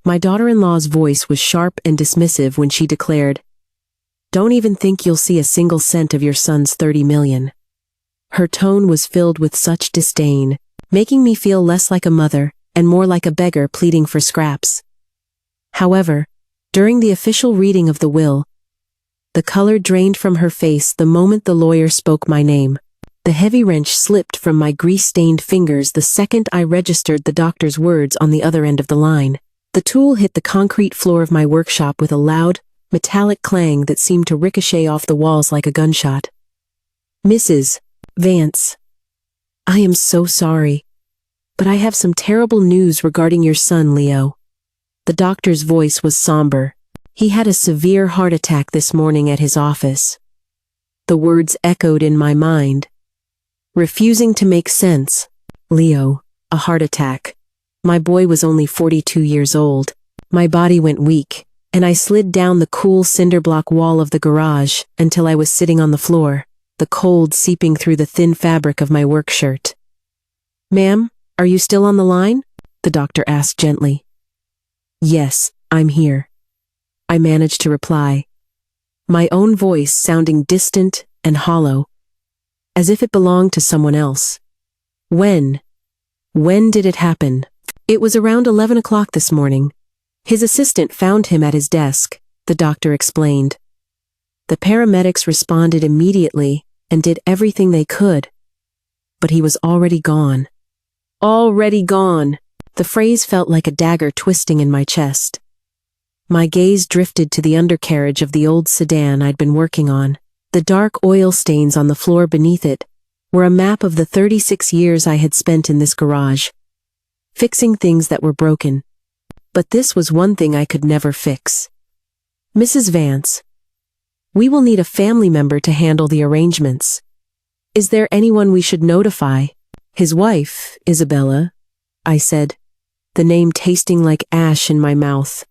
My daughter-in-law's voice was sharp and dismissive when she declared, "Don't even think you'll see a single cent of your son's 30 million. Her tone was filled with such disdain, making me feel less like a mother and more like a beggar pleading for scraps. However, during the official reading of the will, the color drained from her face the moment the lawyer spoke my name. The heavy wrench slipped from my grease-stained fingers the second I registered the doctor's words on the other end of the line. The tool hit the concrete floor of my workshop with a loud, metallic clang that seemed to ricochet off the walls like a gunshot. "Mrs. Vance, I am so sorry, but I have some terrible news regarding your son, Leo." The doctor's voice was somber. He had a severe heart attack this morning at his office. The words echoed in my mind, refusing to make sense. Leo, a heart attack. My boy was only 42 years old. My body went weak, and I slid down the cool cinder block wall of the garage until I was sitting on the floor, the cold seeping through the thin fabric of my work shirt. "Ma'am, are you still on the line?" the doctor asked gently. "Yes, I'm here," I managed to reply, my own voice sounding distant and hollow, as if it belonged to someone else. When did it happen?" "It was around 11 o'clock this morning. His assistant found him at his desk," the doctor explained. "The paramedics responded immediately and did everything they could, but he was already gone." Already gone. The phrase felt like a dagger twisting in my chest. My gaze drifted to the undercarriage of the old sedan I'd been working on. The dark oil stains on the floor beneath it were a map of the 36 years I had spent in this garage, fixing things that were broken. But this was one thing I could never fix. "Mrs. Vance, we will need a family member to handle the arrangements. Is there anyone we should notify?" "His wife, Isabella," I said, the name tasting like ash in my mouth.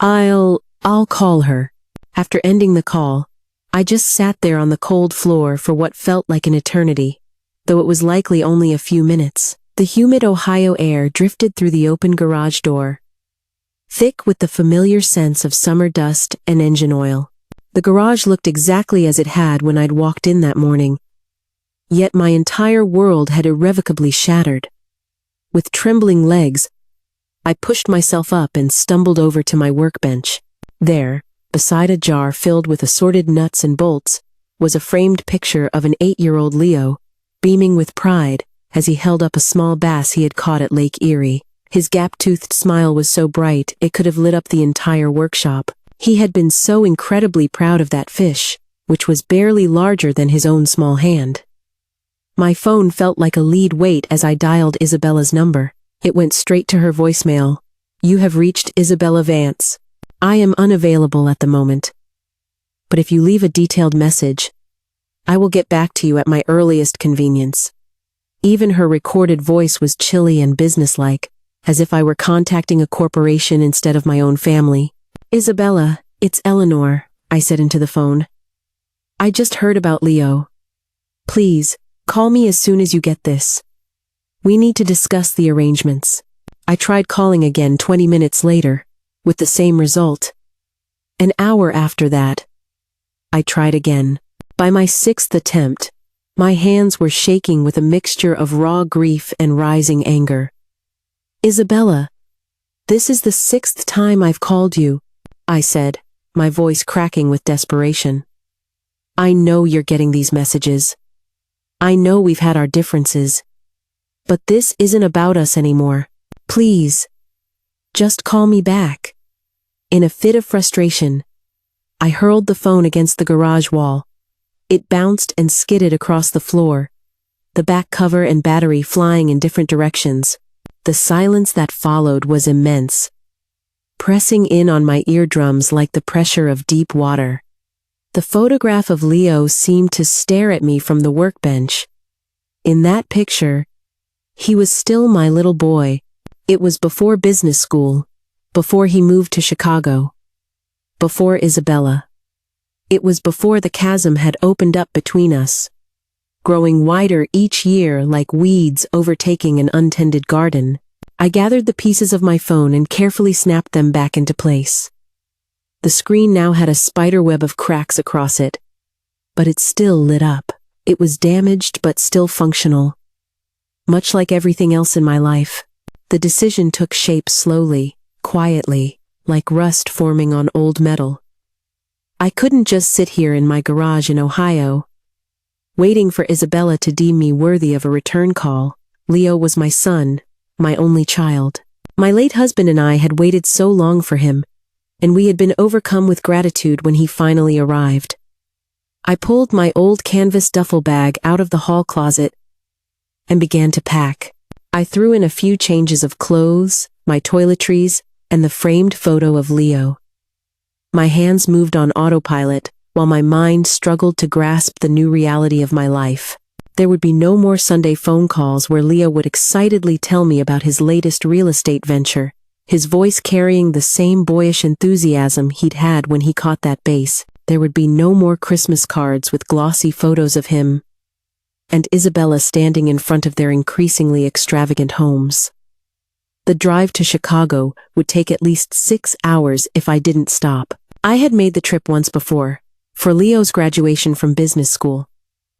I'll call her." After ending the call, I just sat there on the cold floor for what felt like an eternity, though it was likely only a few minutes. The humid Ohio air drifted through the open garage door, thick with the familiar sense of summer dust and engine oil. The garage looked exactly as it had when I'd walked in that morning, yet my entire world had irrevocably shattered. With trembling legs, I pushed myself up and stumbled over to my workbench. There, beside a jar filled with assorted nuts and bolts, was a framed picture of an 8-year-old Leo, beaming with pride as he held up a small bass he had caught at Lake Erie. His gap-toothed smile was so bright it could have lit up the entire workshop. He had been so incredibly proud of that fish, which was barely larger than his own small hand. My phone felt like a lead weight as I dialed Isabella's number. It went straight to her voicemail. "You have reached Isabella Vance. I am unavailable at the moment, but if you leave a detailed message, I will get back to you at my earliest convenience." Even her recorded voice was chilly and businesslike, as if I were contacting a corporation instead of my own family. "Isabella, it's Eleanor," I said into the phone. "I just heard about Leo. Please, call me as soon as you get this. We need to discuss the arrangements." I tried calling again 20 minutes later, with the same result. An hour after that, I tried again. By my 6th attempt, my hands were shaking with a mixture of raw grief and rising anger. "Isabella, this is the 6th time I've called you," I said, my voice cracking with desperation. "I know you're getting these messages. I know we've had our differences. But this isn't about us anymore. Please, just call me back." In a fit of frustration, I hurled the phone against the garage wall. It bounced and skidded across the floor, the back cover and battery flying in different directions. The silence that followed was immense, pressing in on my eardrums like the pressure of deep water. The photograph of Leo seemed to stare at me from the workbench. In that picture, he was still my little boy. It was before business school, before he moved to Chicago, before Isabella. It was before the chasm had opened up between us, growing wider each year like weeds overtaking an untended garden. I gathered the pieces of my phone and carefully snapped them back into place. The screen now had a spider web of cracks across it, but it still lit up. It was damaged but still functional. Much like everything else in my life, the decision took shape slowly, quietly, like rust forming on old metal. I couldn't just sit here in my garage in Ohio, waiting for Isabella to deem me worthy of a return call. Leo was my son, my only child. My late husband and I had waited so long for him, and we had been overcome with gratitude when he finally arrived. I pulled my old canvas duffel bag out of the hall closet and began to pack. I threw in a few changes of clothes, my toiletries, and the framed photo of Leo. My hands moved on autopilot, while my mind struggled to grasp the new reality of my life. There would be no more Sunday phone calls where Leo would excitedly tell me about his latest real estate venture, his voice carrying the same boyish enthusiasm he'd had when he caught that base. There would be no more Christmas cards with glossy photos of him and Isabella standing in front of their increasingly extravagant homes. The drive to Chicago would take at least 6 hours if I didn't stop. I had made the trip once before, for Leo's graduation from business school.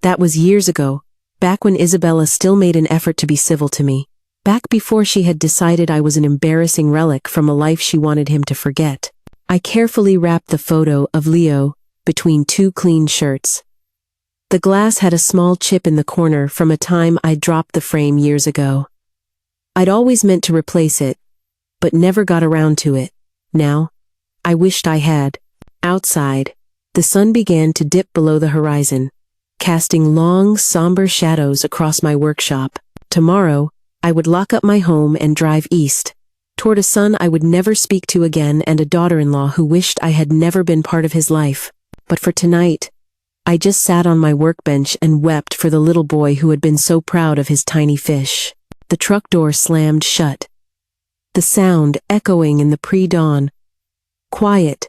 That was years ago, back when Isabella still made an effort to be civil to me, back before she had decided I was an embarrassing relic from a life she wanted him to forget. I carefully wrapped the photo of Leo between 2 clean shirts. The glass had a small chip in the corner from a time I'd dropped the frame years ago. I'd always meant to replace it, but never got around to it. Now, I wished I had. Outside, the sun began to dip below the horizon, casting long, somber shadows across my workshop. Tomorrow, I would lock up my home and drive east, toward a son I would never speak to again and a daughter-in-law who wished I had never been part of his life. But for tonight, I just sat on my workbench and wept for the little boy who had been so proud of his tiny fish. The truck door slammed shut, the sound echoing in the pre-dawn, quiet,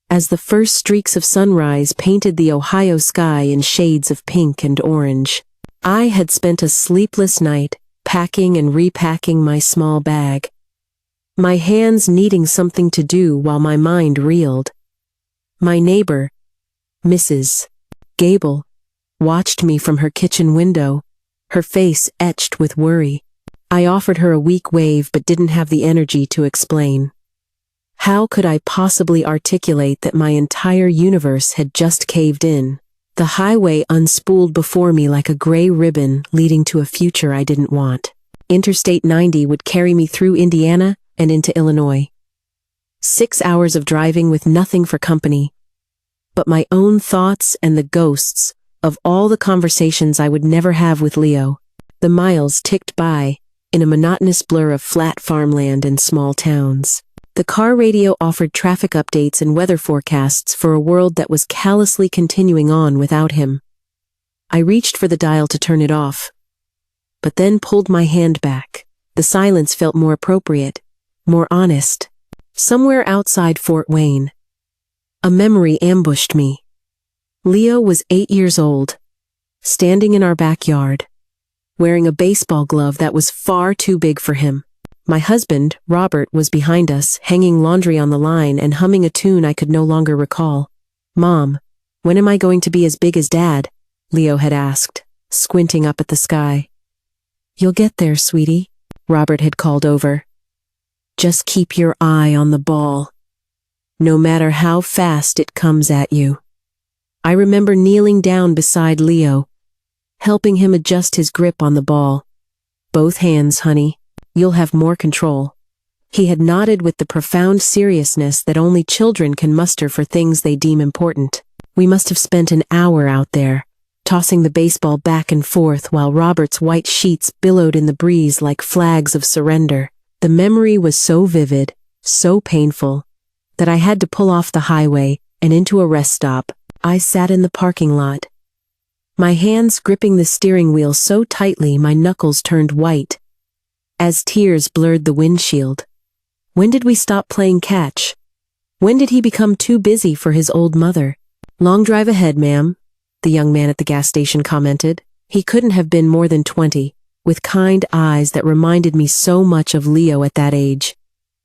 as the first streaks of sunrise painted the Ohio sky in shades of pink and orange. I had spent a sleepless night, packing and repacking my small bag, my hands needing something to do while my mind reeled. My neighbor, Mrs. Gable, watched me from her kitchen window, her face etched with worry. I offered her a weak wave but didn't have the energy to explain. How could I possibly articulate that my entire universe had just caved in? The highway unspooled before me like a gray ribbon leading to a future I didn't want. Interstate 90 would carry me through Indiana and into Illinois. 6 hours of driving with nothing for company, but my own thoughts and the ghosts of all the conversations I would never have with Leo. The miles ticked by, in a monotonous blur of flat farmland and small towns. The car radio offered traffic updates and weather forecasts for a world that was callously continuing on without him. I reached for the dial to turn it off, but then pulled my hand back. The silence felt more appropriate, more honest. Somewhere outside Fort Wayne, a memory ambushed me. Leo was 8 years old, standing in our backyard, wearing a baseball glove that was far too big for him. My husband, Robert, was behind us, hanging laundry on the line and humming a tune I could no longer recall. "Mom, when am I going to be as big as Dad?" Leo had asked, squinting up at the sky. "You'll get there, sweetie," Robert had called over. "Just keep your eye on the ball, no matter how fast it comes at you." I remember kneeling down beside Leo, helping him adjust his grip on the ball. "Both hands, honey. You'll have more control." He had nodded with the profound seriousness that only children can muster for things they deem important. We must have spent an hour out there, tossing the baseball back and forth while Robert's white sheets billowed in the breeze like flags of surrender. The memory was so vivid, so painful, that I had to pull off the highway and into a rest stop. I sat in the parking lot, my hands gripping the steering wheel so tightly my knuckles turned white, as tears blurred the windshield. When did we stop playing catch? When did he become too busy for his old mother? "Long drive ahead, ma'am," the young man at the gas station commented. He couldn't have been more than 20, with kind eyes that reminded me so much of Leo at that age.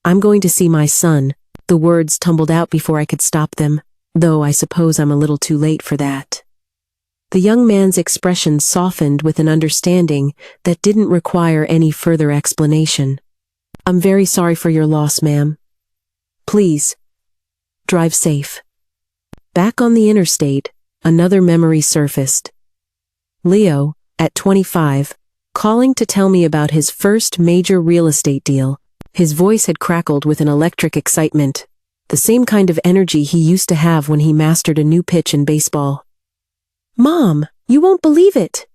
"I'm going to see my son." The words tumbled out before I could stop them, though I suppose I'm a little too late for that. The young man's expression softened with an understanding that didn't require any further explanation. "I'm very sorry for your loss, ma'am. Please, drive safe." Back on the interstate, another memory surfaced. Leo, at 25, calling to tell me about his first major real estate deal. His voice had crackled with an electric excitement, the same kind of energy he used to have when he mastered a new pitch in baseball. "Mom, you won't believe it!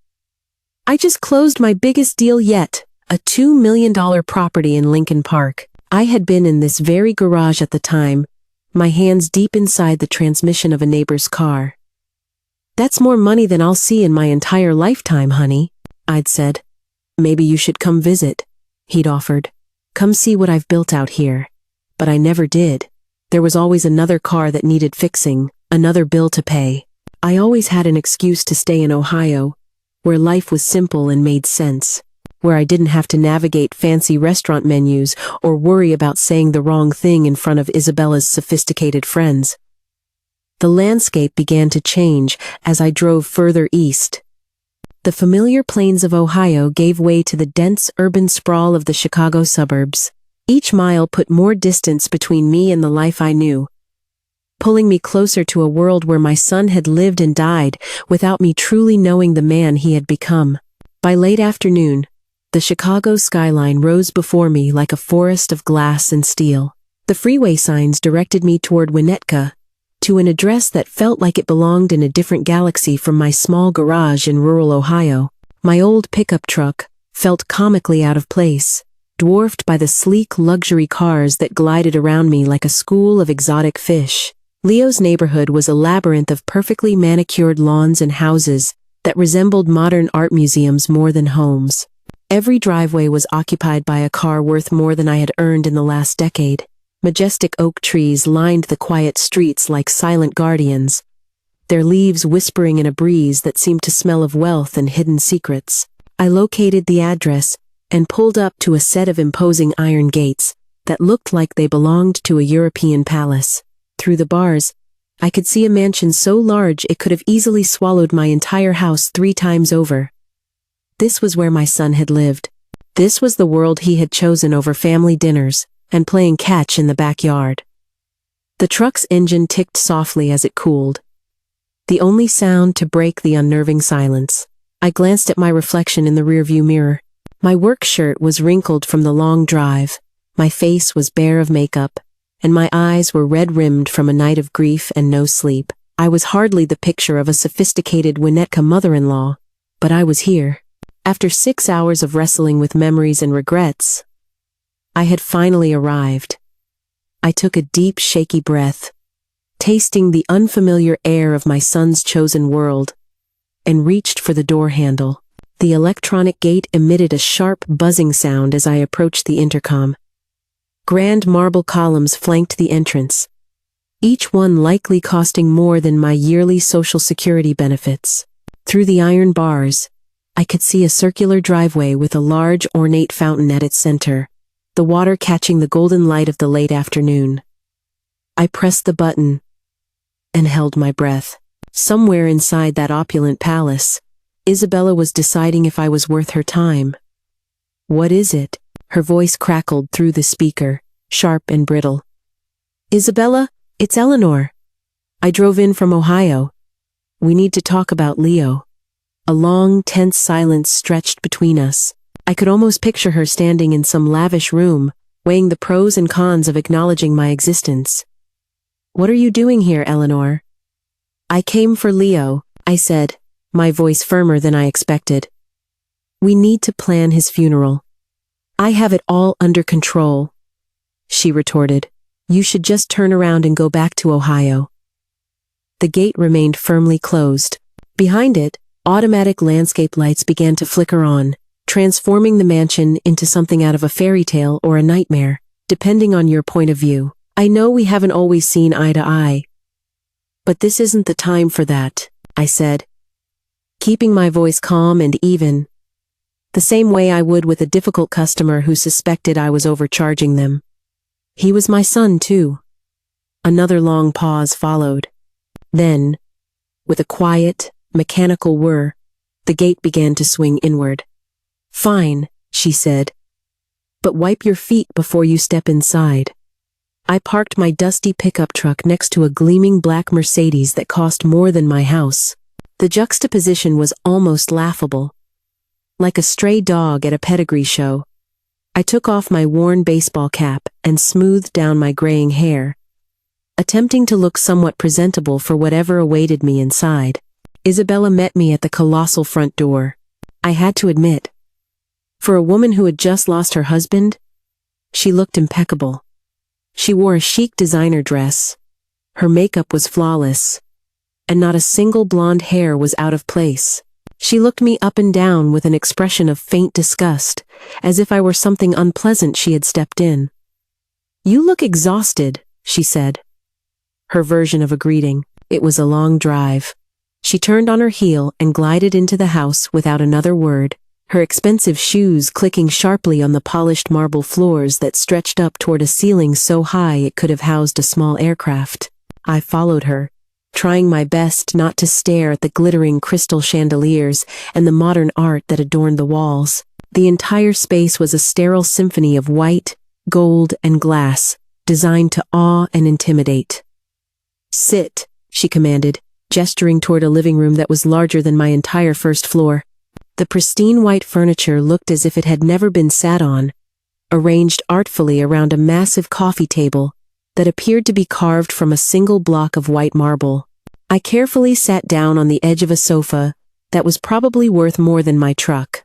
I just closed my biggest deal yet, a $2 million property in Lincoln Park." I had been in this very garage at the time, my hands deep inside the transmission of a neighbor's car. "That's more money than I'll see in my entire lifetime, honey," I'd said. "Maybe you should come visit," he'd offered. "Come see what I've built out here." But I never did. There was always another car that needed fixing, another bill to pay. I always had an excuse to stay in Ohio, where life was simple and made sense, where I didn't have to navigate fancy restaurant menus or worry about saying the wrong thing in front of Isabella's sophisticated friends. The landscape began to change as I drove further east. The familiar plains of Ohio gave way to the dense urban sprawl of the Chicago suburbs. Each mile put more distance between me and the life I knew, pulling me closer to a world where my son had lived and died without me truly knowing the man he had become. By late afternoon, the Chicago skyline rose before me like a forest of glass and steel. The freeway signs directed me toward Winnetka, to an address that felt like it belonged in a different galaxy from my small garage in rural Ohio. My old pickup truck felt comically out of place, dwarfed by the sleek luxury cars that glided around me like a school of exotic fish. Leo's neighborhood was a labyrinth of perfectly manicured lawns and houses that resembled modern art museums more than homes. Every driveway was occupied by a car worth more than I had earned in the last decade. Majestic oak trees lined the quiet streets like silent guardians, their leaves whispering in a breeze that seemed to smell of wealth and hidden secrets. I located the address and pulled up to a set of imposing iron gates that looked like they belonged to a European palace. Through the bars, I could see a mansion so large it could have easily swallowed my entire house 3 times over. This was where my son had lived. This was the world he had chosen over family dinners and playing catch in the backyard. The truck's engine ticked softly as it cooled, the only sound to break the unnerving silence. I glanced at my reflection in the rearview mirror. My work shirt was wrinkled from the long drive, my face was bare of makeup, and my eyes were red-rimmed from a night of grief and no sleep. I was hardly the picture of a sophisticated Winnetka mother-in-law, but I was here. After 6 hours of wrestling with memories and regrets, I had finally arrived. I took a deep, shaky breath, tasting the unfamiliar air of my son's chosen world, and reached for the door handle. The electronic gate emitted a sharp, buzzing sound as I approached the intercom. Grand marble columns flanked the entrance, each one likely costing more than my yearly Social Security benefits. Through the iron bars, I could see a circular driveway with a large, ornate fountain at its center, the water catching the golden light of the late afternoon. I pressed the button and held my breath. Somewhere inside that opulent palace, Isabella was deciding if I was worth her time. "What is it?" Her voice crackled through the speaker, sharp and brittle. "Isabella, it's Eleanor. I drove in from Ohio. We need to talk about Leo." A long, tense silence stretched between us. I could almost picture her standing in some lavish room, weighing the pros and cons of acknowledging my existence. "What are you doing here, Eleanor?" "I came for Leo," I said, my voice firmer than I expected. "We need to plan his funeral." "I have it all under control," she retorted. "You should just turn around and go back to Ohio." The gate remained firmly closed. Behind it, automatic landscape lights began to flicker on, transforming the mansion into something out of a fairy tale or a nightmare, depending on your point of view. "I know we haven't always seen eye to eye, but this isn't the time for that," I said, keeping my voice calm and even. the same way I would with a difficult customer who suspected I was overcharging them. He was my son, too. Another long pause followed. Then, with a quiet, mechanical whir, the gate began to swing inward. "Fine," she said, "but wipe your feet before you step inside." I parked my dusty pickup truck next to a gleaming black Mercedes that cost more than my house. The juxtaposition was almost laughable. Like a stray dog at a pedigree show, I took off my worn baseball cap and smoothed down my graying hair, attempting to look somewhat presentable for whatever awaited me inside. Isabella met me at the colossal front door. I had to admit, for a woman who had just lost her husband, she looked impeccable. She wore a chic designer dress, her makeup was flawless, and not a single blonde hair was out of place. She looked me up and down with an expression of faint disgust, as if I were something unpleasant she had stepped in. "You look exhausted," she said. Her version of a greeting. It was a long drive. She turned on her heel and glided into the house without another word, her expensive shoes clicking sharply on the polished marble floors that stretched up toward a ceiling so high it could have housed a small aircraft. I followed her, trying my best not to stare at the glittering crystal chandeliers and the modern art that adorned the walls. The entire space was a sterile symphony of white, gold, and glass, designed to awe and intimidate. "Sit," she commanded, gesturing toward a living room that was larger than my entire first floor. The pristine white furniture looked as if it had never been sat on, arranged artfully around a massive coffee table that appeared to be carved from a single block of white marble. I carefully sat down on the edge of a sofa that was probably worth more than my truck,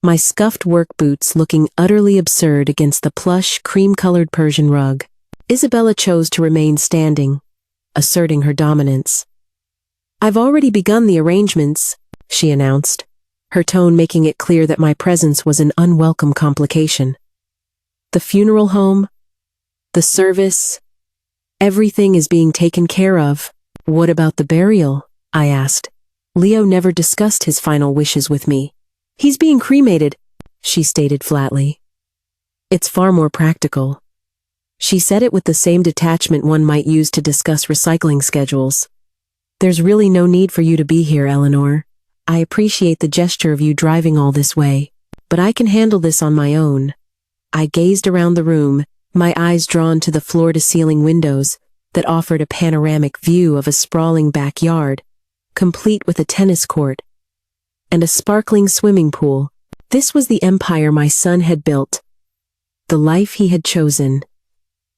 my scuffed work boots looking utterly absurd against the plush, cream-colored Persian rug. Isabella chose to remain standing, asserting her dominance. "I've already begun the arrangements," she announced, her tone making it clear that my presence was an unwelcome complication. "The funeral home, the service, everything is being taken care of." "What about the burial?" I asked. "Leo never discussed his final wishes with me." "He's being cremated," she stated flatly. "It's far more practical." She said it with the same detachment one might use to discuss recycling schedules. "There's really no need for you to be here, Eleanor. I appreciate the gesture of you driving all this way, but I can handle this on my own." I gazed around the room, my eyes drawn to the floor-to-ceiling windows that offered a panoramic view of a sprawling backyard, complete with a tennis court and a sparkling swimming pool. This was the empire my son had built, the life he had chosen.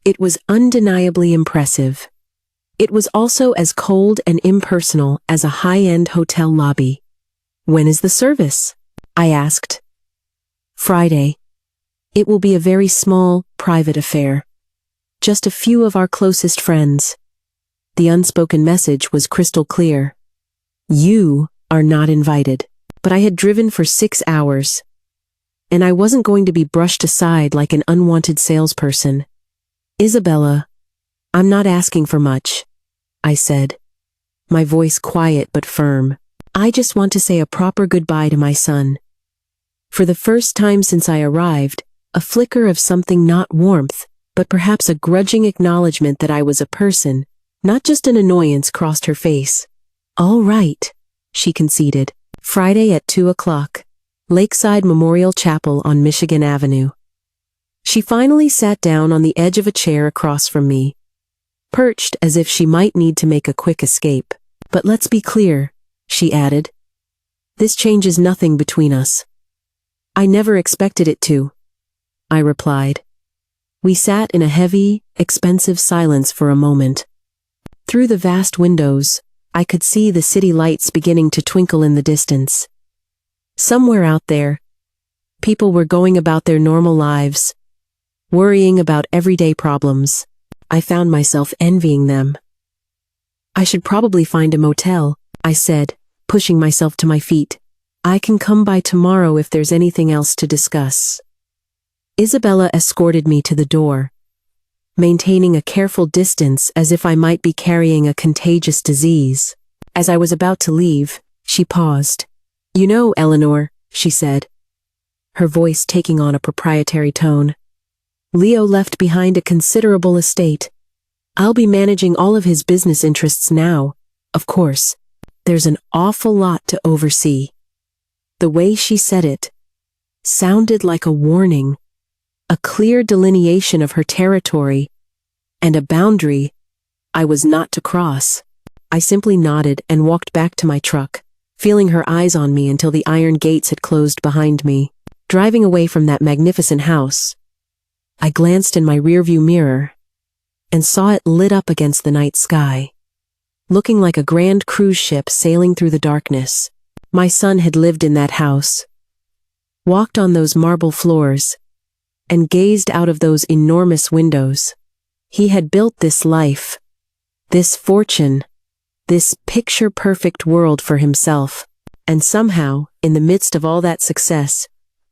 It was undeniably impressive. It was also as cold and impersonal as a high-end hotel lobby. "When is the service?" I asked. "Friday. It will be a very small, private affair. Just a few of our closest friends." The unspoken message was crystal clear. "You are not invited." But I had driven for 6 hours, and I wasn't going to be brushed aside like an unwanted salesperson. "Isabella, I'm not asking for much," I said, my voice quiet but firm. "I just want to say a proper goodbye to my son." For the first time since I arrived, a flicker of something not warmth, but perhaps a grudging acknowledgement that I was a person, not just an annoyance, crossed her face. "All right," she conceded. "Friday at 2 o'clock. Lakeside Memorial Chapel on Michigan Avenue." She finally sat down on the edge of a chair across from me, perched as if she might need to make a quick escape. "But let's be clear," she added. "This changes nothing between us." "I never expected it to," I replied. We sat in a heavy, expensive silence for a moment. Through the vast windows, I could see the city lights beginning to twinkle in the distance. Somewhere out there, people were going about their normal lives, worrying about everyday problems. I found myself envying them. "I should probably find a motel," I said, pushing myself to my feet. "I can come by tomorrow if there's anything else to discuss." Isabella escorted me to the door, maintaining a careful distance as if I might be carrying a contagious disease. As I was about to leave, she paused. "You know, Eleanor," she said, her voice taking on a proprietary tone. "Leo left behind a considerable estate. I'll be managing all of his business interests now. Of course, there's an awful lot to oversee." The way she said it sounded like a warning, a clear delineation of her territory, and a boundary I was not to cross. I simply nodded and walked back to my truck, feeling her eyes on me until the iron gates had closed behind me. Driving away from that magnificent house, I glanced in my rearview mirror and saw it lit up against the night sky, looking like a grand cruise ship sailing through the darkness. My son had lived in that house, walked on those marble floors, and gazed out of those enormous windows. He had built this life, this fortune, this picture-perfect world for himself, and somehow, in the midst of all that success,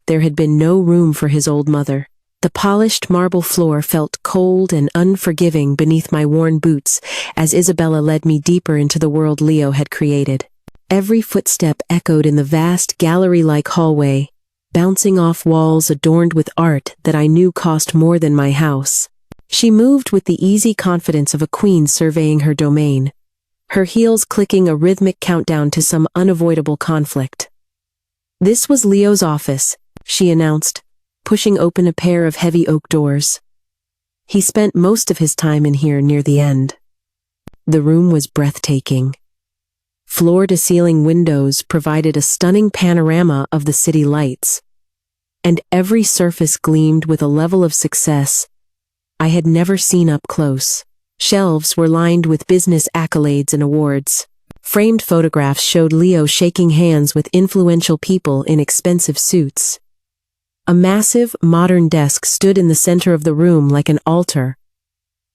there had been no room for his old mother. The polished marble floor felt cold and unforgiving beneath my worn boots as Isabella led me deeper into the world Leo had created. Every footstep echoed in the vast gallery-like hallway, bouncing off walls adorned with art that I knew cost more than my house. She moved with the easy confidence of a queen surveying her domain, her heels clicking a rhythmic countdown to some unavoidable conflict. "This was Leo's office," she announced, pushing open a pair of heavy oak doors. "He spent most of his time in here near the end." The room was breathtaking. Floor-to-ceiling windows provided a stunning panorama of the city lights, and every surface gleamed with a level of success I had never seen up close. Shelves were lined with business accolades and awards. Framed photographs showed Leo shaking hands with influential people in expensive suits. A massive, modern desk stood in the center of the room like an altar,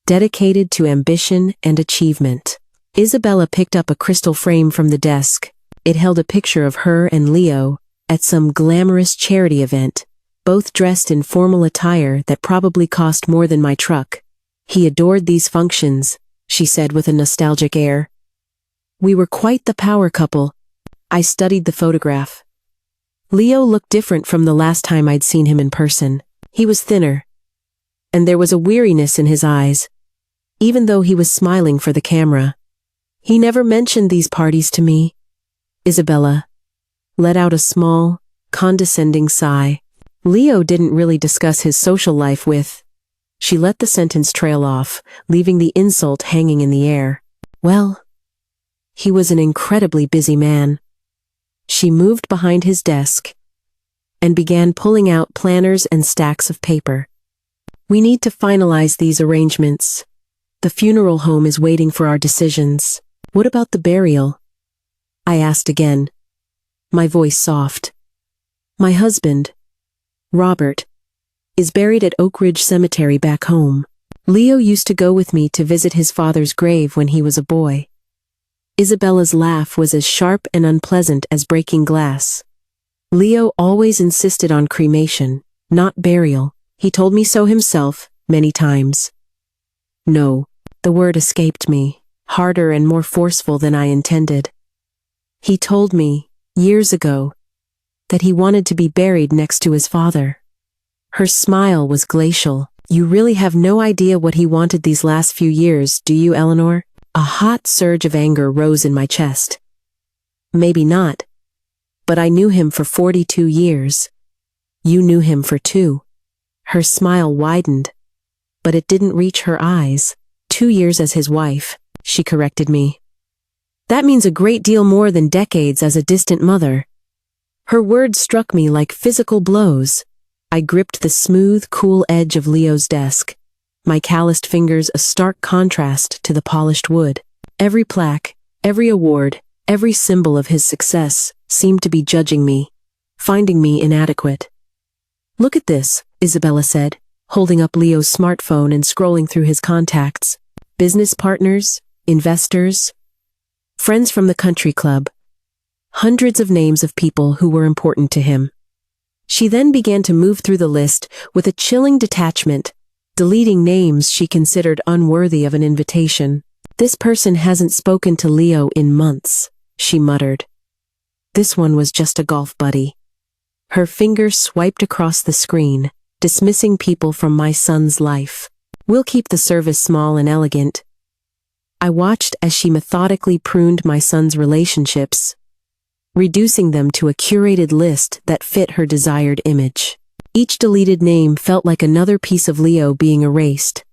dedicated to ambition and achievement. Isabella picked up a crystal frame from the desk. It held a picture of her and Leo at some glamorous charity event, both dressed in formal attire that probably cost more than my truck. "He adored these functions," she said with a nostalgic air. "We were quite the power couple." I studied the photograph. Leo looked different from the last time I'd seen him in person. He was thinner, and there was a weariness in his eyes, even though he was smiling for the camera. "He never mentioned these parties to me." Isabella let out a small, condescending sigh. "Leo didn't really discuss his social life with—" She let the sentence trail off, leaving the insult hanging in the air. "Well, he was an incredibly busy man." She moved behind his desk and began pulling out planners and stacks of paper. "We need to finalize these arrangements. The funeral home is waiting for our decisions." "What about the burial?" I asked again, my voice soft. "My husband, Robert, is buried at Oak Ridge Cemetery back home. Leo used to go with me to visit his father's grave when he was a boy." Isabella's laugh was as sharp and unpleasant as breaking glass. "Leo always insisted on cremation, not burial. He told me so himself, many times." "No," the word escaped me, harder and more forceful than I intended. "He told me, years ago, that he wanted to be buried next to his father." Her smile was glacial. "You really have no idea what he wanted these last few years, do you, Eleanor?" A hot surge of anger rose in my chest. "Maybe not, but I knew him for 42 years. You knew him for 2. Her smile widened, but it didn't reach her eyes. 2 years as his wife, she corrected me. "That means a great deal more than decades as a distant mother." Her words struck me like physical blows. I gripped the smooth, cool edge of Leo's desk, my calloused fingers a stark contrast to the polished wood. Every plaque, every award, every symbol of his success seemed to be judging me, finding me inadequate. "Look at this," Isabella said, holding up Leo's smartphone and scrolling through his contacts. Business partners, investors, friends from the country club. Hundreds of names of people who were important to him. She then began to move through the list with a chilling detachment, deleting names she considered unworthy of an invitation. "This person hasn't spoken to Leo in months," she muttered. "This one was just a golf buddy." Her finger swiped across the screen, dismissing people from my son's life. We'll keep the service small and elegant. I watched as she methodically pruned my son's relationships, reducing them to a curated list that fit her desired image. Each deleted name felt like another piece of Leo being erased.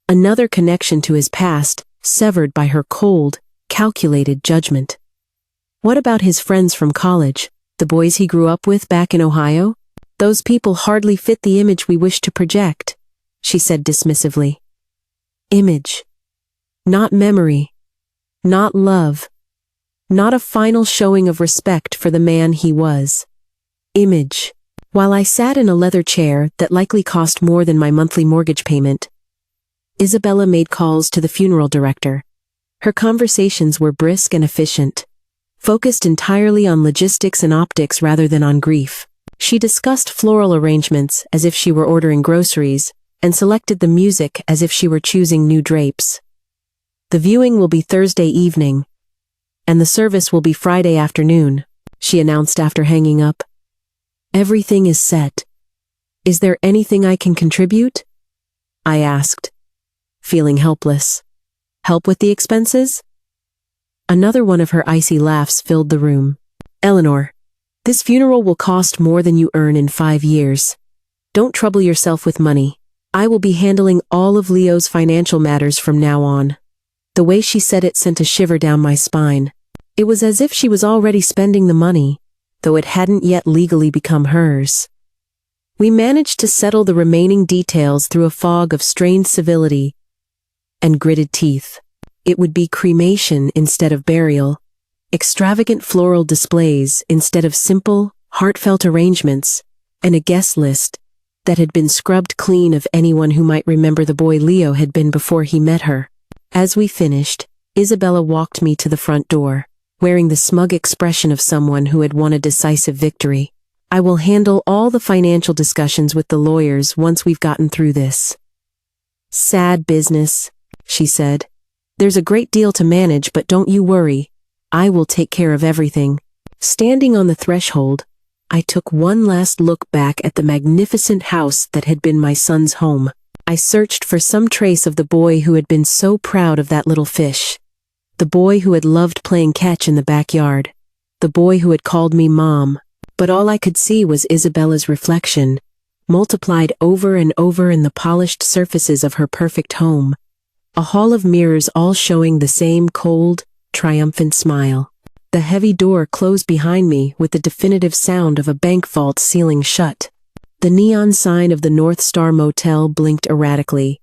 Another connection to his past, severed by her cold, calculated judgment. What about his friends from college, the boys he grew up with back in Ohio? Those people hardly fit the image we wish to project, she said dismissively. Image. Not memory. Not love. Not a final showing of respect for the man he was. Image. While I sat in a leather chair that likely cost more than my monthly mortgage payment, Isabella made calls to the funeral director. Her conversations were brisk and efficient, focused entirely on logistics and optics rather than on grief. She discussed floral arrangements as if she were ordering groceries, and selected the music as if she were choosing new drapes. The viewing will be Thursday evening, and the service will be Friday afternoon, she announced after hanging up. Everything is set. Is there anything I can contribute? I asked, feeling helpless. Help with the expenses? Another one of her icy laughs filled the room. Eleanor, this funeral will cost more than you earn in 5 years. Don't trouble yourself with money. I will be handling all of Leo's financial matters from now on. The way she said it sent a shiver down my spine. It was as if she was already spending the money, though it hadn't yet legally become hers. We managed to settle the remaining details through a fog of strained civility and gritted teeth. It would be cremation instead of burial, extravagant floral displays instead of simple, heartfelt arrangements, and a guest list that had been scrubbed clean of anyone who might remember the boy Leo had been before he met her. As we finished, Isabella walked me to the front door, wearing the smug expression of someone who had won a decisive victory. I will handle all the financial discussions with the lawyers once we've gotten through this. Sad business, she said. There's a great deal to manage, but don't you worry. I will take care of everything. Standing on the threshold, I took one last look back at the magnificent house that had been my son's home. I searched for some trace of the boy who had been so proud of that little fish. The boy who had loved playing catch in the backyard. The boy who had called me Mom. But all I could see was Isabella's reflection, multiplied over and over in the polished surfaces of her perfect home. A hall of mirrors all showing the same cold, triumphant smile. The heavy door closed behind me with the definitive sound of a bank vault sealing shut. The neon sign of the North Star Motel blinked erratically.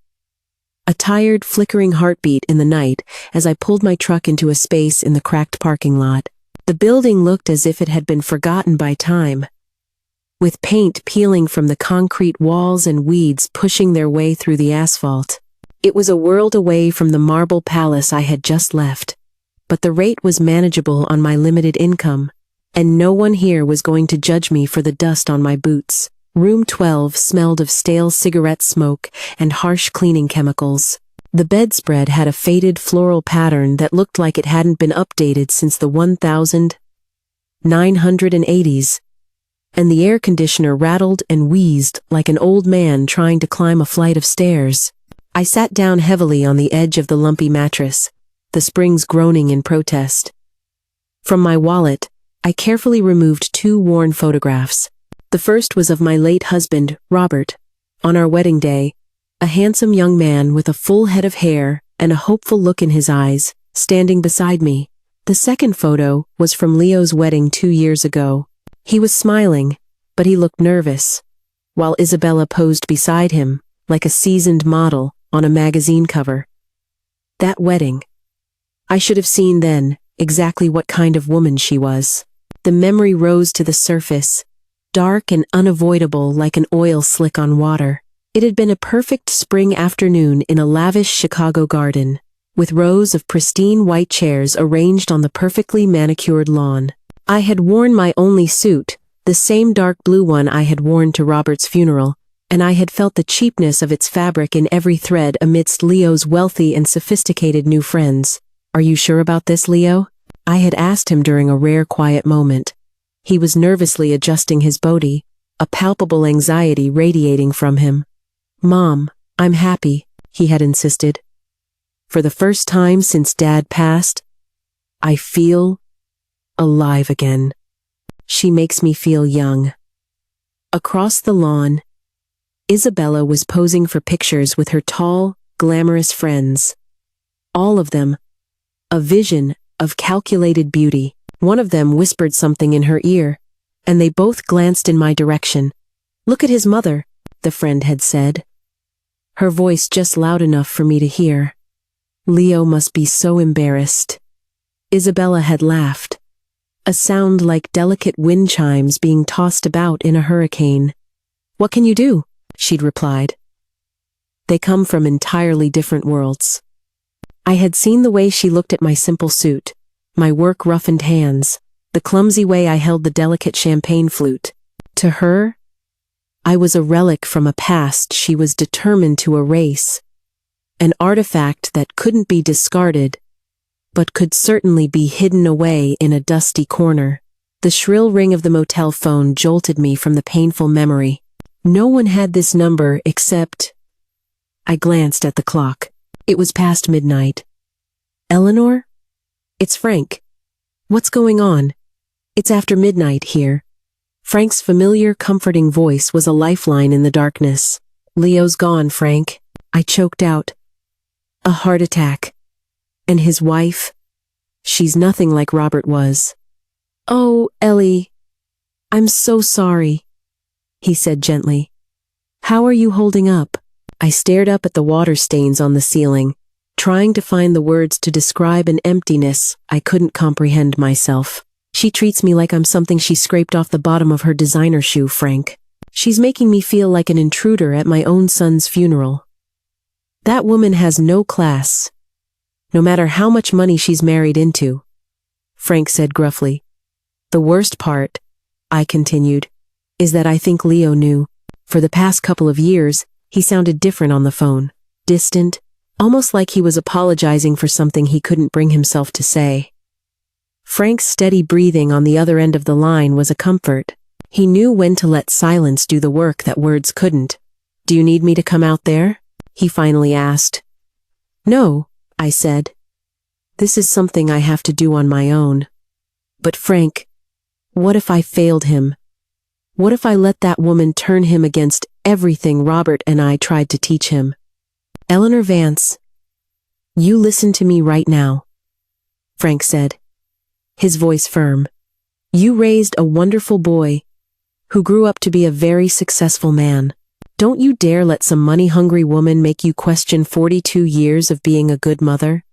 A tired, flickering heartbeat in the night as I pulled my truck into a space in the cracked parking lot. The building looked as if it had been forgotten by time, with paint peeling from the concrete walls and weeds pushing their way through the asphalt. It was a world away from the marble palace I had just left, but the rate was manageable on my limited income, and no one here was going to judge me for the dust on my boots. Room 12 smelled of stale cigarette smoke and harsh cleaning chemicals. The bedspread had a faded floral pattern that looked like it hadn't been updated since the 1980s, and the air conditioner rattled and wheezed like an old man trying to climb a flight of stairs. I sat down heavily on the edge of the lumpy mattress, the springs groaning in protest. From my wallet, I carefully removed 2 worn photographs. The first was of my late husband, Robert, on our wedding day, a handsome young man with a full head of hair and a hopeful look in his eyes, standing beside me. The second photo was from Leo's wedding 2 years ago. He was smiling, but he looked nervous, while Isabella posed beside him, like a seasoned model on a magazine cover. That wedding. I should have seen then exactly what kind of woman she was. The memory rose to the surface, dark and unavoidable like an oil slick on water. It had been a perfect spring afternoon in a lavish Chicago garden, with rows of pristine white chairs arranged on the perfectly manicured lawn. I had worn my only suit, the same dark blue one I had worn to Robert's funeral, and I had felt the cheapness of its fabric in every thread amidst Leo's wealthy and sophisticated new friends. "Are you sure about this, Leo?" I had asked him during a rare quiet moment. He was nervously adjusting his body, a palpable anxiety radiating from him. "Mom, I'm happy," he had insisted. "For the first time since Dad passed, I feel alive again. She makes me feel young." Across the lawn, Isabella was posing for pictures with her tall, glamorous friends. All of them, a vision of calculated beauty. One of them whispered something in her ear, and they both glanced in my direction. "Look at his mother," the friend had said. Her voice just loud enough for me to hear. "Leo must be so embarrassed." Isabella had laughed, a sound like delicate wind chimes being tossed about in a hurricane. "What can you do?" she'd replied. "They come from entirely different worlds." I had seen the way she looked at my simple suit, my work-roughened hands, the clumsy way I held the delicate champagne flute. To her, I was a relic from a past she was determined to erase, an artifact that couldn't be discarded, but could certainly be hidden away in a dusty corner. The shrill ring of the motel phone jolted me from the painful memory. No one had this number except... I glanced at the clock. It was past midnight. "Eleanor? It's Frank. What's going on? It's after midnight here." Frank's familiar, comforting voice was a lifeline in the darkness. "Leo's gone, Frank," I choked out. "A heart attack. And his wife? She's nothing like Robert was." "Oh, Ellie, I'm so sorry," he said gently. "How are you holding up?" I stared up at the water stains on the ceiling, trying to find the words to describe an emptiness I couldn't comprehend myself. "She treats me like I'm something she scraped off the bottom of her designer shoe, Frank. She's making me feel like an intruder at my own son's funeral. That woman has no class, no matter how much money she's married into," Frank said gruffly. "The worst part," I continued, "is that I think Leo knew. For the past couple of years, he sounded different on the phone, distant, almost like he was apologizing for something he couldn't bring himself to say." Frank's steady breathing on the other end of the line was a comfort. He knew when to let silence do the work that words couldn't. "Do you need me to come out there?" he finally asked. "No," I said. "This is something I have to do on my own." "But Frank, what if I failed him? What if I let that woman turn him against everything Robert and I tried to teach him?" "Eleanor Vance, you listen to me right now," Frank said, his voice firm. "You raised a wonderful boy who grew up to be a very successful man. Don't you dare let some money-hungry woman make you question 42 years of being a good mother."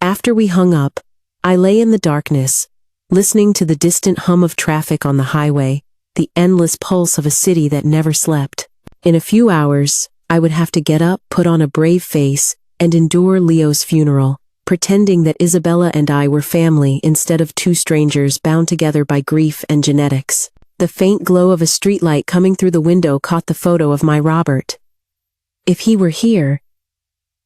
After we hung up, I lay in the darkness, listening to the distant hum of traffic on the highway, the endless pulse of a city that never slept. In a few hours, I would have to get up, put on a brave face, and endure Leo's funeral, pretending that Isabella and I were family instead of two strangers bound together by grief and genetics. The faint glow of a streetlight coming through the window caught the photo of my Robert. If he were here,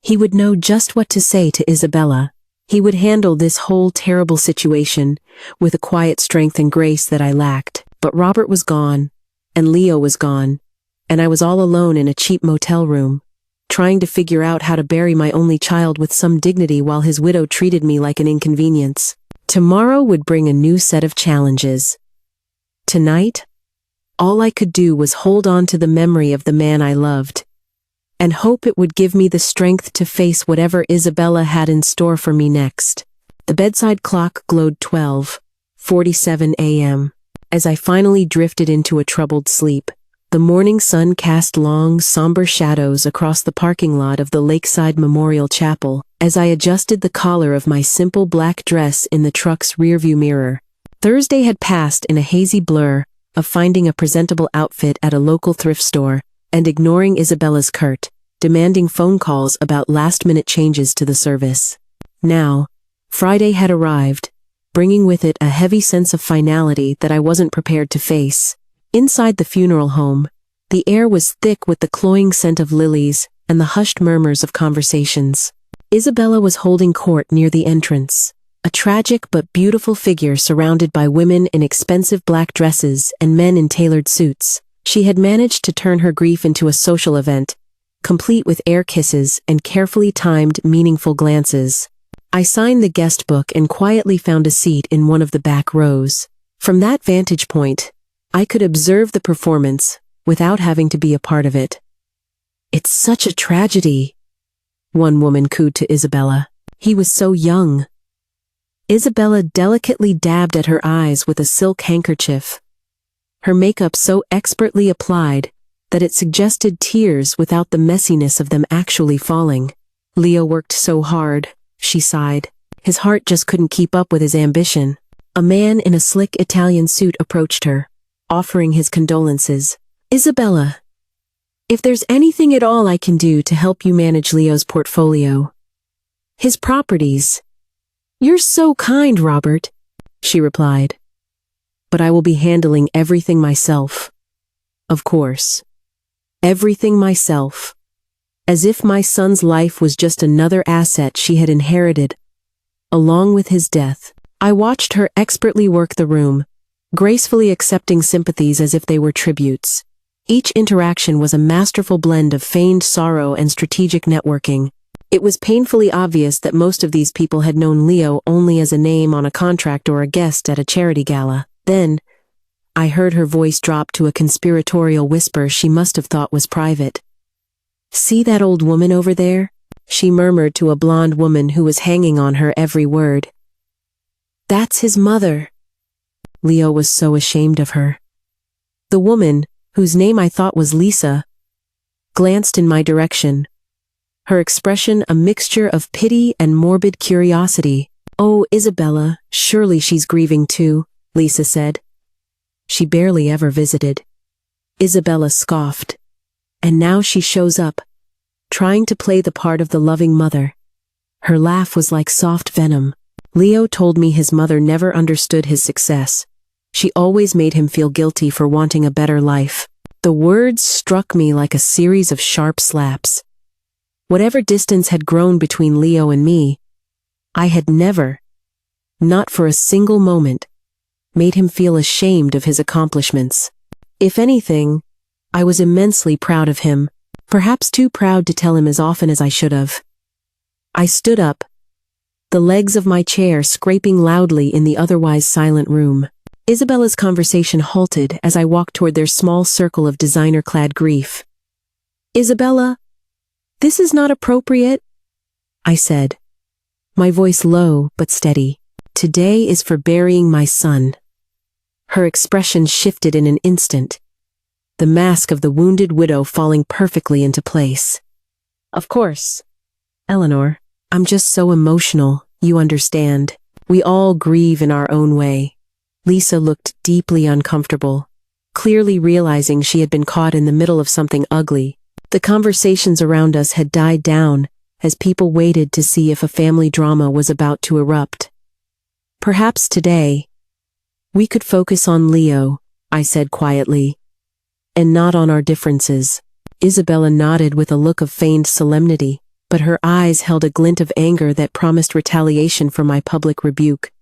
he would know just what to say to Isabella. He would handle this whole terrible situation with a quiet strength and grace that I lacked. But Robert was gone, and Leo was gone, and I was all alone in a cheap motel room, trying to figure out how to bury my only child with some dignity while his widow treated me like an inconvenience. Tomorrow would bring a new set of challenges. Tonight, all I could do was hold on to the memory of the man I loved, and hope it would give me the strength to face whatever Isabella had in store for me next. The bedside clock glowed 12:47 a.m. As I finally drifted into a troubled sleep, the morning sun cast long, somber shadows across the parking lot of the Lakeside Memorial Chapel as I adjusted the collar of my simple black dress in the truck's rearview mirror. Thursday had passed in a hazy blur of finding a presentable outfit at a local thrift store and ignoring Isabella's curt, demanding phone calls about last-minute changes to the service. Now, Friday had arrived, bringing with it a heavy sense of finality that I wasn't prepared to face. Inside the funeral home, the air was thick with the cloying scent of lilies and the hushed murmurs of conversations. Isabella was holding court near the entrance, a tragic but beautiful figure surrounded by women in expensive black dresses and men in tailored suits. She had managed to turn her grief into a social event, complete with air kisses and carefully timed, meaningful glances. I signed the guest book and quietly found a seat in one of the back rows. From that vantage point, I could observe the performance without having to be a part of it. "It's such a tragedy," one woman cooed to Isabella. "He was so young." Isabella delicately dabbed at her eyes with a silk handkerchief, her makeup so expertly applied that it suggested tears without the messiness of them actually falling. "Leo worked so hard," she sighed. "His heart just couldn't keep up with his ambition." A man in a slick Italian suit approached her, offering his condolences. "Isabella, if there's anything at all I can do to help you manage Leo's portfolio, his properties—" "You're so kind, Robert," she replied. "But I will be handling everything myself." Of course. Everything myself. As if my son's life was just another asset she had inherited, along with his death. I watched her expertly work the room, gracefully accepting sympathies as if they were tributes. Each interaction was a masterful blend of feigned sorrow and strategic networking. It was painfully obvious that most of these people had known Leo only as a name on a contract or a guest at a charity gala. Then, I heard her voice drop to a conspiratorial whisper she must have thought was private. "See that old woman over there?" she murmured to a blonde woman who was hanging on her every word. "That's his mother." Leo was so ashamed of her. The woman, whose name I thought was Lisa, glanced in my direction, her expression a mixture of pity and morbid curiosity. "Oh, Isabella, surely she's grieving too," Lisa said. "She barely ever visited." Isabella scoffed. "And now she shows up, trying to play the part of the loving mother." Her laugh was like soft venom. "Leo told me his mother never understood his success. She always made him feel guilty for wanting a better life." The words struck me like a series of sharp slaps. Whatever distance had grown between Leo and me, I had never, not for a single moment, made him feel ashamed of his accomplishments. If anything, I was immensely proud of him, perhaps too proud to tell him as often as I should have. I stood up, the legs of my chair scraping loudly in the otherwise silent room. Isabella's conversation halted as I walked toward their small circle of designer-clad grief. "Isabella, this is not appropriate," I said, my voice low but steady. "Today is for burying my son." Her expression shifted in an instant, the mask of the wounded widow falling perfectly into place. "Of course, Eleanor, I'm just so emotional, you understand. We all grieve in our own way." Lisa looked deeply uncomfortable, clearly realizing she had been caught in the middle of something ugly. The conversations around us had died down as people waited to see if a family drama was about to erupt. "Perhaps today, we could focus on Leo," I said quietly, "and not on our differences." Isabella nodded with a look of feigned solemnity, but her eyes held a glint of anger that promised retaliation for my public rebuke.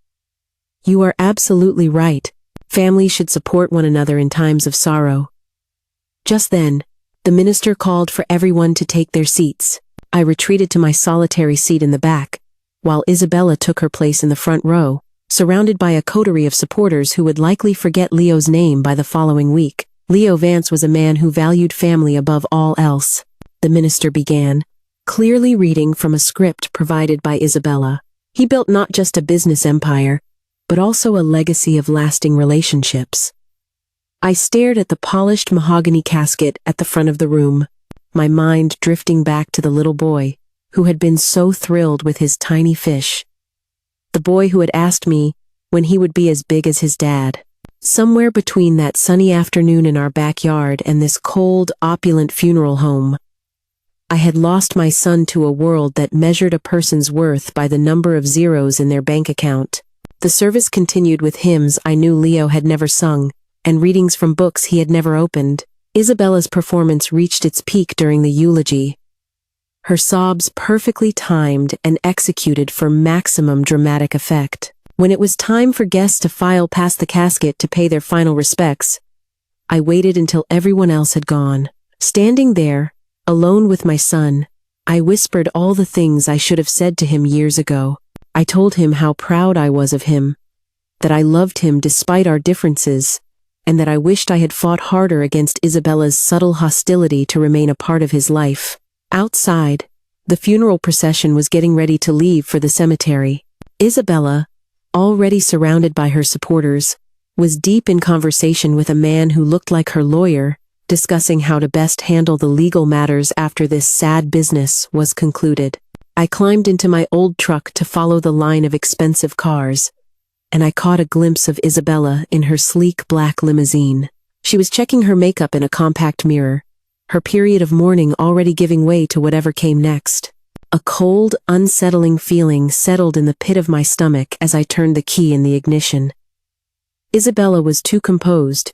"You are absolutely right. Families should support one another in times of sorrow." Just then, the minister called for everyone to take their seats. I retreated to my solitary seat in the back, while Isabella took her place in the front row, surrounded by a coterie of supporters who would likely forget Leo's name by the following week. Leo Vance was a man who valued family above all else, the minister began, clearly reading from a script provided by Isabella. He built not just a business empire, but also a legacy of lasting relationships. I stared at the polished mahogany casket at the front of the room, my mind drifting back to the little boy who had been so thrilled with his tiny fish. The boy who had asked me when he would be as big as his dad. Somewhere between that sunny afternoon in our backyard and this cold, opulent funeral home, I had lost my son to a world that measured a person's worth by the number of zeros in their bank account. The service continued with hymns I knew Leo had never sung, and readings from books he had never opened. Isabella's performance reached its peak during the eulogy. her sobs perfectly timed and executed for maximum dramatic effect. When it was time for guests to file past the casket to pay their final respects, I waited until everyone else had gone. Standing there, alone with my son, I whispered all the things I should have said to him years ago. I told him how proud I was of him, that I loved him despite our differences, and that I wished I had fought harder against Isabella's subtle hostility to remain a part of his life. Outside, the funeral procession was getting ready to leave for the cemetery. Isabella, already surrounded by her supporters, was deep in conversation with a man who looked like her lawyer, discussing how to best handle the legal matters after this sad business was concluded. I climbed into my old truck to follow the line of expensive cars, and I caught a glimpse of Isabella in her sleek black limousine. She was checking her makeup in a compact mirror, her period of mourning already giving way to whatever came next. A cold, unsettling feeling settled in the pit of my stomach as I turned the key in the ignition. Isabella was too composed,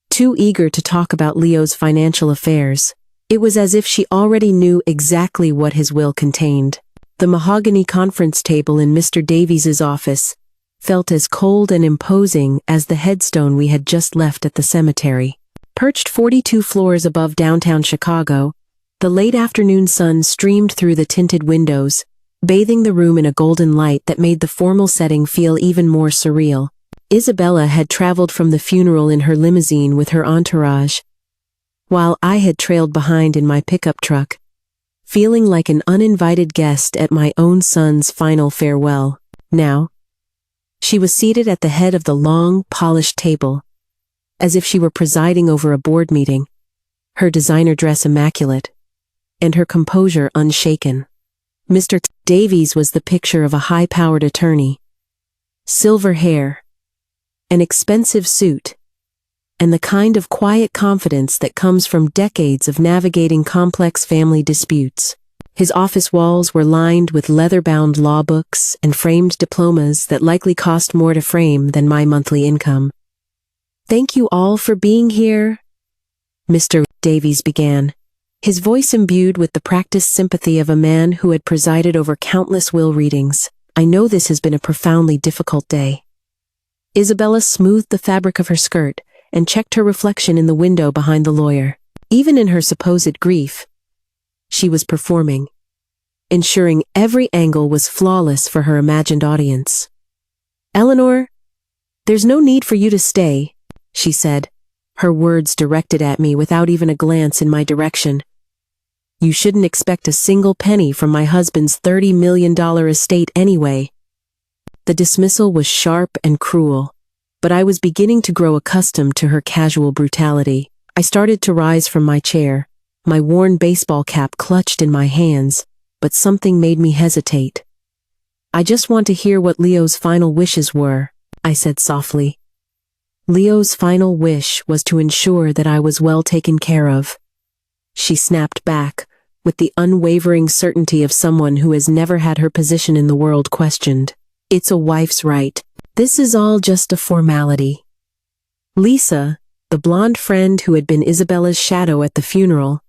too eager to talk about Leo's financial affairs. It was as if she already knew exactly what his will contained. The mahogany conference table in Mr. Davies's office felt as cold and imposing as the headstone we had just left at the cemetery. Perched 42 floors above downtown Chicago, the late afternoon sun streamed through the tinted windows, bathing the room in a golden light that made the formal setting feel even more surreal. Isabella had traveled from the funeral in her limousine with her entourage, while I had trailed behind in my pickup truck, feeling like an uninvited guest at my own son's final farewell. Now, she was seated at the head of the long, polished table, as if she were presiding over a board meeting, her designer dress immaculate, and her composure unshaken. Mr. Davies was the picture of a high-powered attorney. Silver hair, an expensive suit, and the kind of quiet confidence that comes from decades of navigating complex family disputes. His office walls were lined with leather-bound law books and framed diplomas that likely cost more to frame than my monthly income. "Thank you all for being here," Mr. Davies began, his voice imbued with the practiced sympathy of a man who had presided over countless will readings. "I know this has been a profoundly difficult day." Isabella smoothed the fabric of her skirt and checked her reflection in the window behind the lawyer. Even in her supposed grief, she was performing, ensuring every angle was flawless for her imagined audience. "Eleanor, there's no need for you to stay," she said, her words directed at me without even a glance in my direction. "You shouldn't expect a single penny from my husband's $30 million estate anyway." The dismissal was sharp and cruel, but I was beginning to grow accustomed to her casual brutality. I started to rise from my chair, my worn baseball cap clutched in my hands, but something made me hesitate. "I just want to hear what Leo's final wishes were," I said softly. Leo's final wish was to ensure that I was well taken care of. She snapped back, with the unwavering certainty of someone who has never had her position in the world questioned. "It's a wife's right. This is all just a formality." Lisa, the blonde friend who had been Isabella's shadow at the funeral,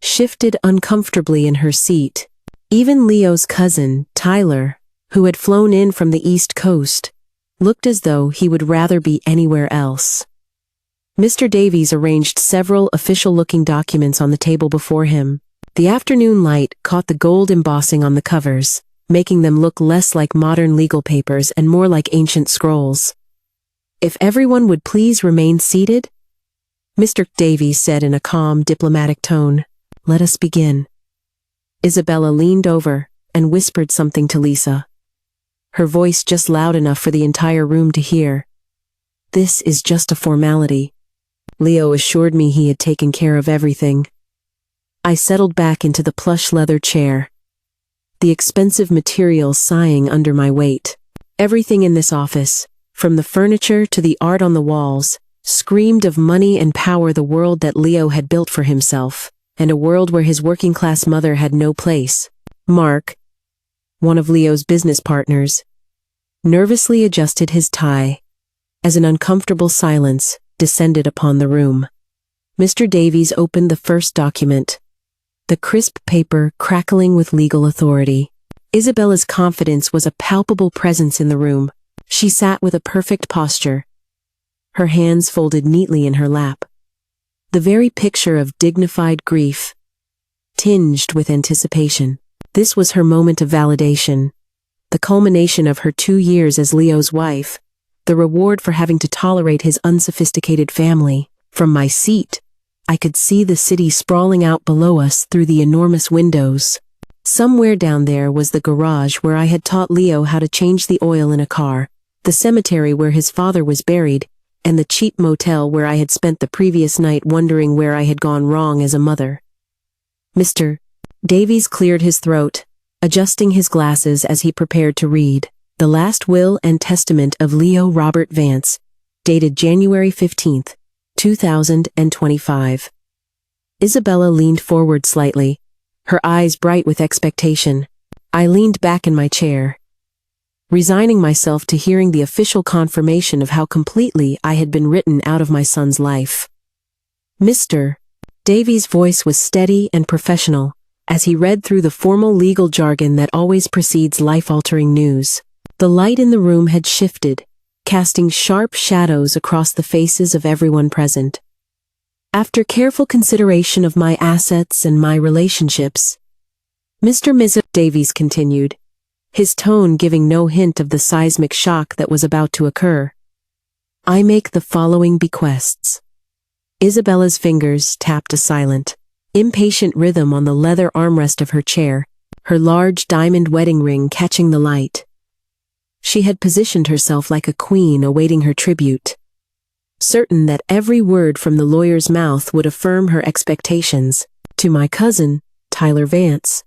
shifted uncomfortably in her seat. Even Leo's cousin, Tyler, who had flown in from the East Coast, looked as though he would rather be anywhere else. Mr. Davies arranged several official-looking documents on the table before him. The afternoon light caught the gold embossing on the covers, making them look less like modern legal papers and more like ancient scrolls. "If everyone would please remain seated," Mr. Davies said in a calm, diplomatic tone, "let us begin." Isabella leaned over and whispered something to Lisa, her voice just loud enough for the entire room to hear. "This is just a formality. Leo assured me he had taken care of everything." I settled back into the plush leather chair, the expensive material sighing under my weight. Everything in this office, from the furniture to the art on the walls, screamed of money and power, the world that Leo had built for himself, and a world where his working-class mother had no place. Mark, one of Leo's business partners, nervously adjusted his tie as an uncomfortable silence descended upon the room. Mr. Davies opened the first document, the crisp paper crackling with legal authority. Isabella's confidence was a palpable presence in the room. She sat with a perfect posture, her hands folded neatly in her lap. The very picture of dignified grief, tinged with anticipation. This was her moment of validation, the culmination of her 2 years as Leo's wife, the reward for having to tolerate his unsophisticated family. From my seat, I could see the city sprawling out below us through the enormous windows. Somewhere down there was the garage where I had taught Leo how to change the oil in a car, the cemetery where his father was buried, and the cheap motel where I had spent the previous night wondering where I had gone wrong as a mother. Mr. Davies cleared his throat, adjusting his glasses as he prepared to read. The last will and testament of Leo Robert Vance, dated January 15th, 2025. Isabella leaned forward slightly, her eyes bright with expectation. I leaned back in my chair, resigning myself to hearing the official confirmation of how completely I had been written out of my son's life. Mr. Davies' voice was steady and professional as he read through the formal legal jargon that always precedes life-altering news. The light in the room had shifted, casting sharp shadows across the faces of everyone present. After careful consideration of my assets and my relationships, Mr. Davies continued, his tone giving no hint of the seismic shock that was about to occur. I make the following bequests. Isabella's fingers tapped a silent, impatient rhythm on the leather armrest of her chair, her large diamond wedding ring catching the light. She had positioned herself like a queen awaiting her tribute, certain that every word from the lawyer's mouth would affirm her expectations. To my cousin, Tyler Vance,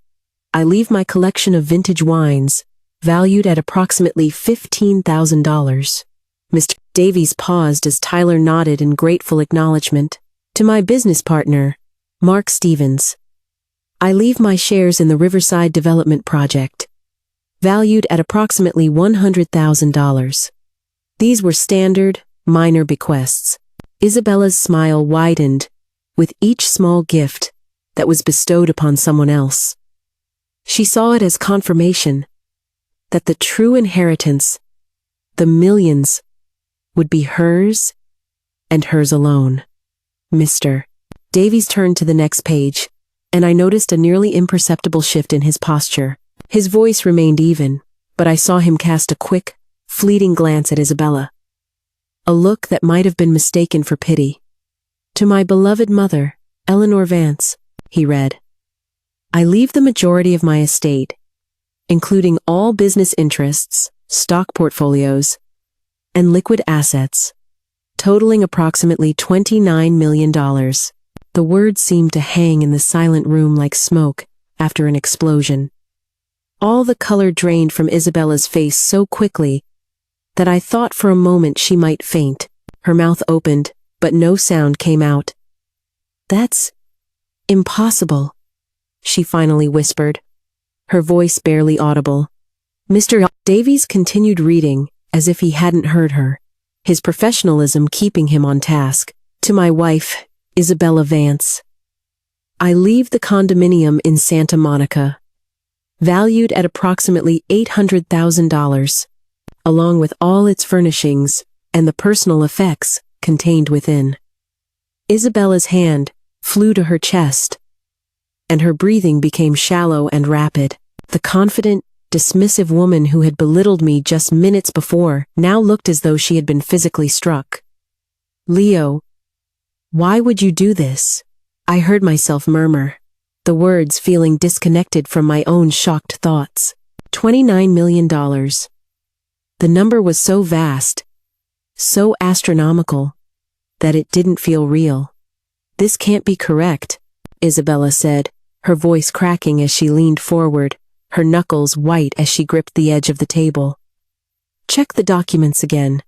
I leave my collection of vintage wines, valued at approximately $15,000. Mr. Davies paused as Tyler nodded in grateful acknowledgement. To my business partner, Mark Stevens, I leave my shares in the Riverside Development Project, valued at approximately $100,000. These were standard, minor bequests. Isabella's smile widened with each small gift that was bestowed upon someone else. She saw it as confirmation that the true inheritance, the millions, would be hers and hers alone. Mr. Davies turned to the next page, and I noticed a nearly imperceptible shift in his posture. His voice remained even, but I saw him cast a quick, fleeting glance at Isabella. A look that might have been mistaken for pity. To my beloved mother, Eleanor Vance, he read, I leave the majority of my estate, including all business interests, stock portfolios, and liquid assets, totaling approximately $29 million. The words seemed to hang in the silent room like smoke after an explosion. All the color drained from Isabella's face so quickly that I thought for a moment she might faint. Her mouth opened, but no sound came out. That's impossible, she finally whispered, her voice barely audible. Mr. Davies continued reading as if he hadn't heard her, his professionalism keeping him on task. To my wife, Isabella Vance, I leave the condominium in Santa Monica, valued at approximately $800,000, along with all its furnishings and the personal effects contained within. Isabella's hand flew to her chest, and her breathing became shallow and rapid. The confident, dismissive woman who had belittled me just minutes before now looked as though she had been physically struck. Leo, why would you do this? I heard myself murmur, the words feeling disconnected from my own shocked thoughts. $29 million. The number was so vast, so astronomical, that it didn't feel real. This can't be correct, Isabella said, her voice cracking as she leaned forward, her knuckles white as she gripped the edge of the table. Check the documents again.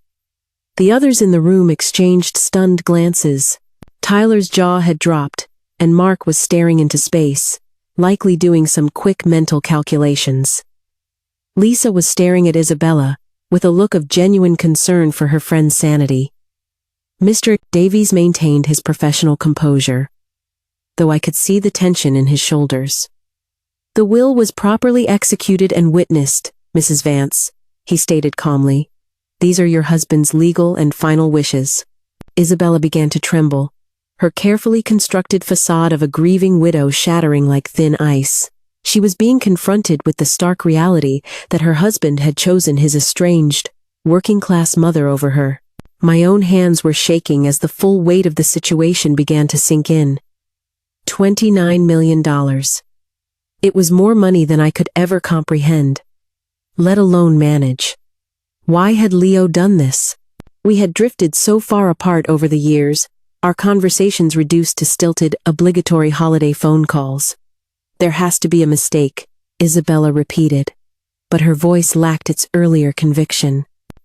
The others in the room exchanged stunned glances. Tyler's jaw had dropped, and Mark was staring into space, likely doing some quick mental calculations. Lisa was staring at Isabella, with a look of genuine concern for her friend's sanity. Mr. Davies maintained his professional composure. though I could see the tension in his shoulders. "The will was properly executed and witnessed, Mrs. Vance," he stated calmly. "These are your husband's legal and final wishes." Isabella began to tremble, her carefully constructed facade of a grieving widow shattering like thin ice. She was being confronted with the stark reality that her husband had chosen his estranged, working-class mother over her. My own hands were shaking as the full weight of the situation began to sink in. $29 million. It was more money than I could ever comprehend, let alone manage. Why had Leo done this? We had drifted so far apart over the years, our conversations reduced to stilted, obligatory holiday phone calls. "There has to be a mistake," Isabella repeated, but her voice lacked its earlier conviction.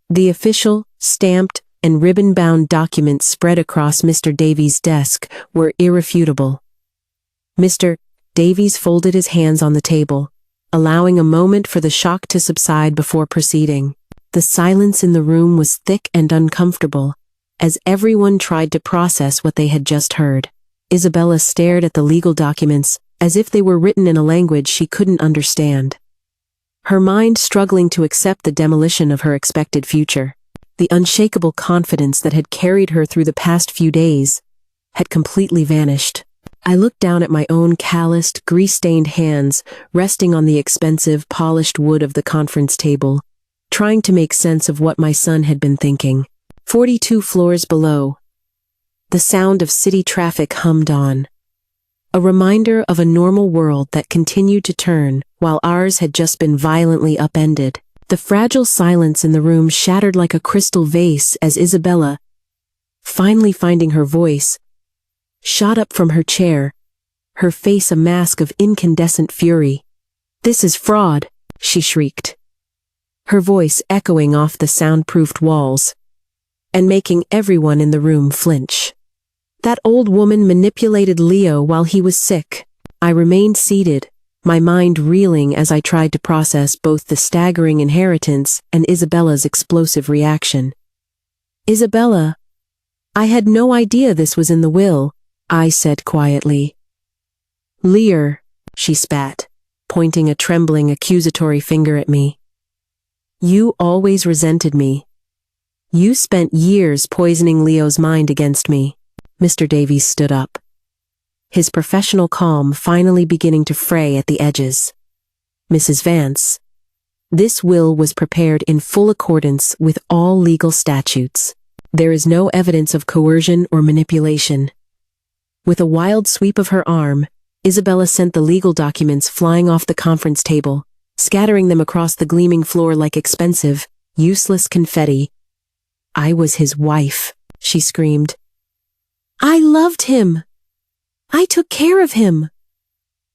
The official, stamped, and ribbon-bound documents spread across Mr. Davies' desk were irrefutable. Mr. Davies folded his hands on the table, allowing a moment for the shock to subside before proceeding. The silence in the room was thick and uncomfortable, as everyone tried to process what they had just heard. Isabella stared at the legal documents as if they were written in a language she couldn't understand, her mind struggling to accept the demolition of her expected future. The unshakable confidence that had carried her through the past few days had completely vanished. I looked down at my own calloused, grease-stained hands resting on the expensive, polished wood of the conference table, trying to make sense of what my son had been thinking. 42 floors below, the sound of city traffic hummed on, a reminder of a normal world that continued to turn while ours had just been violently upended. The fragile silence in the room shattered like a crystal vase as Isabella, finally finding her voice, shot up from her chair, her face a mask of incandescent fury. "This is fraud," she shrieked, her voice echoing off the soundproofed walls and making everyone in the room flinch. "That old woman manipulated Leo while he was sick." I remained seated, my mind reeling as I tried to process both the staggering inheritance and Isabella's explosive reaction. "Isabella, I had no idea this was in the will," I said quietly. "Lear," she spat, pointing a trembling accusatory finger at me. "You always resented me. You spent years poisoning Leo's mind against me." Mr. Davies stood up, his professional calm finally beginning to fray at the edges. "Mrs. Vance, this will was prepared in full accordance with all legal statutes. There is no evidence of coercion or manipulation." With a wild sweep of her arm, Isabella sent the legal documents flying off the conference table, scattering them across the gleaming floor like expensive, useless confetti. "I was his wife," she screamed. "I loved him. I took care of him.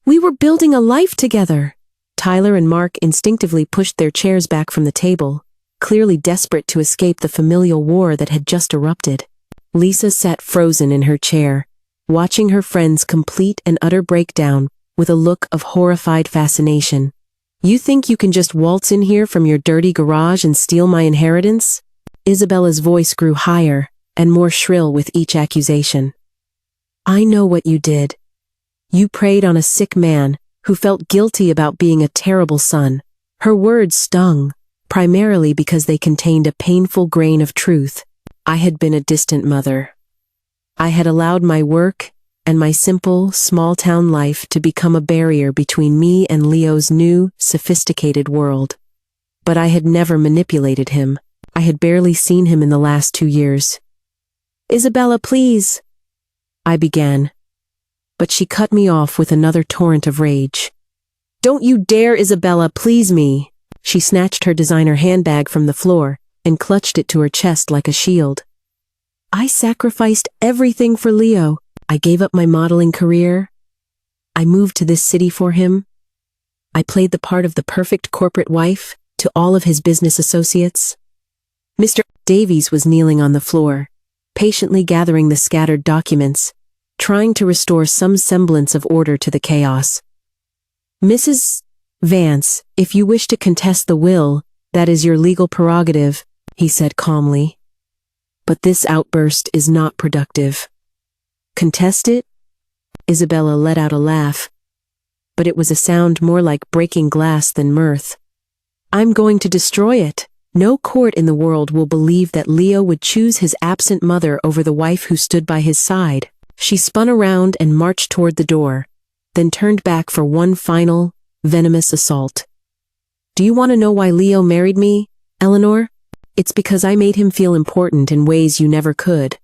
We were building a life together." Tyler and Mark instinctively pushed their chairs back from the table, clearly desperate to escape the familial war that had just erupted. Lisa sat frozen in her chair, watching her friend's complete and utter breakdown with a look of horrified fascination. "You think you can just waltz in here from your dirty garage and steal my inheritance?" Isabella's voice grew higher and more shrill with each accusation. "I know what you did. You preyed on a sick man who felt guilty about being a terrible son." Her words stung, primarily because they contained a painful grain of truth. I had been a distant mother. I had allowed my work and my simple, small-town life to become a barrier between me and Leo's new, sophisticated world. But I had never manipulated him. I had barely seen him in the last 2 years. "Isabella, please," I began, but she cut me off with another torrent of rage. "Don't you dare, Isabella, please me." She snatched her designer handbag from the floor and clutched it to her chest like a shield. "I sacrificed everything for Leo. I gave up my modeling career. I moved to this city for him. I played the part of the perfect corporate wife to all of his business associates." Mr. Davies was kneeling on the floor, patiently gathering the scattered documents, trying to restore some semblance of order to the chaos. "Mrs. Vance, if you wish to contest the will, that is your legal prerogative," he said calmly. "But this outburst is not productive." "Contest it? Isabella let out a laugh, but it was a sound more like breaking glass than mirth. I'm going to destroy it. No court in the world will believe that Leo would choose his absent mother over the wife who stood by his side. She spun around and marched toward the door, then turned back for one final, venomous assault. Do you want to know why Leo married me, Eleanor? It's because I made him feel important in ways you never could.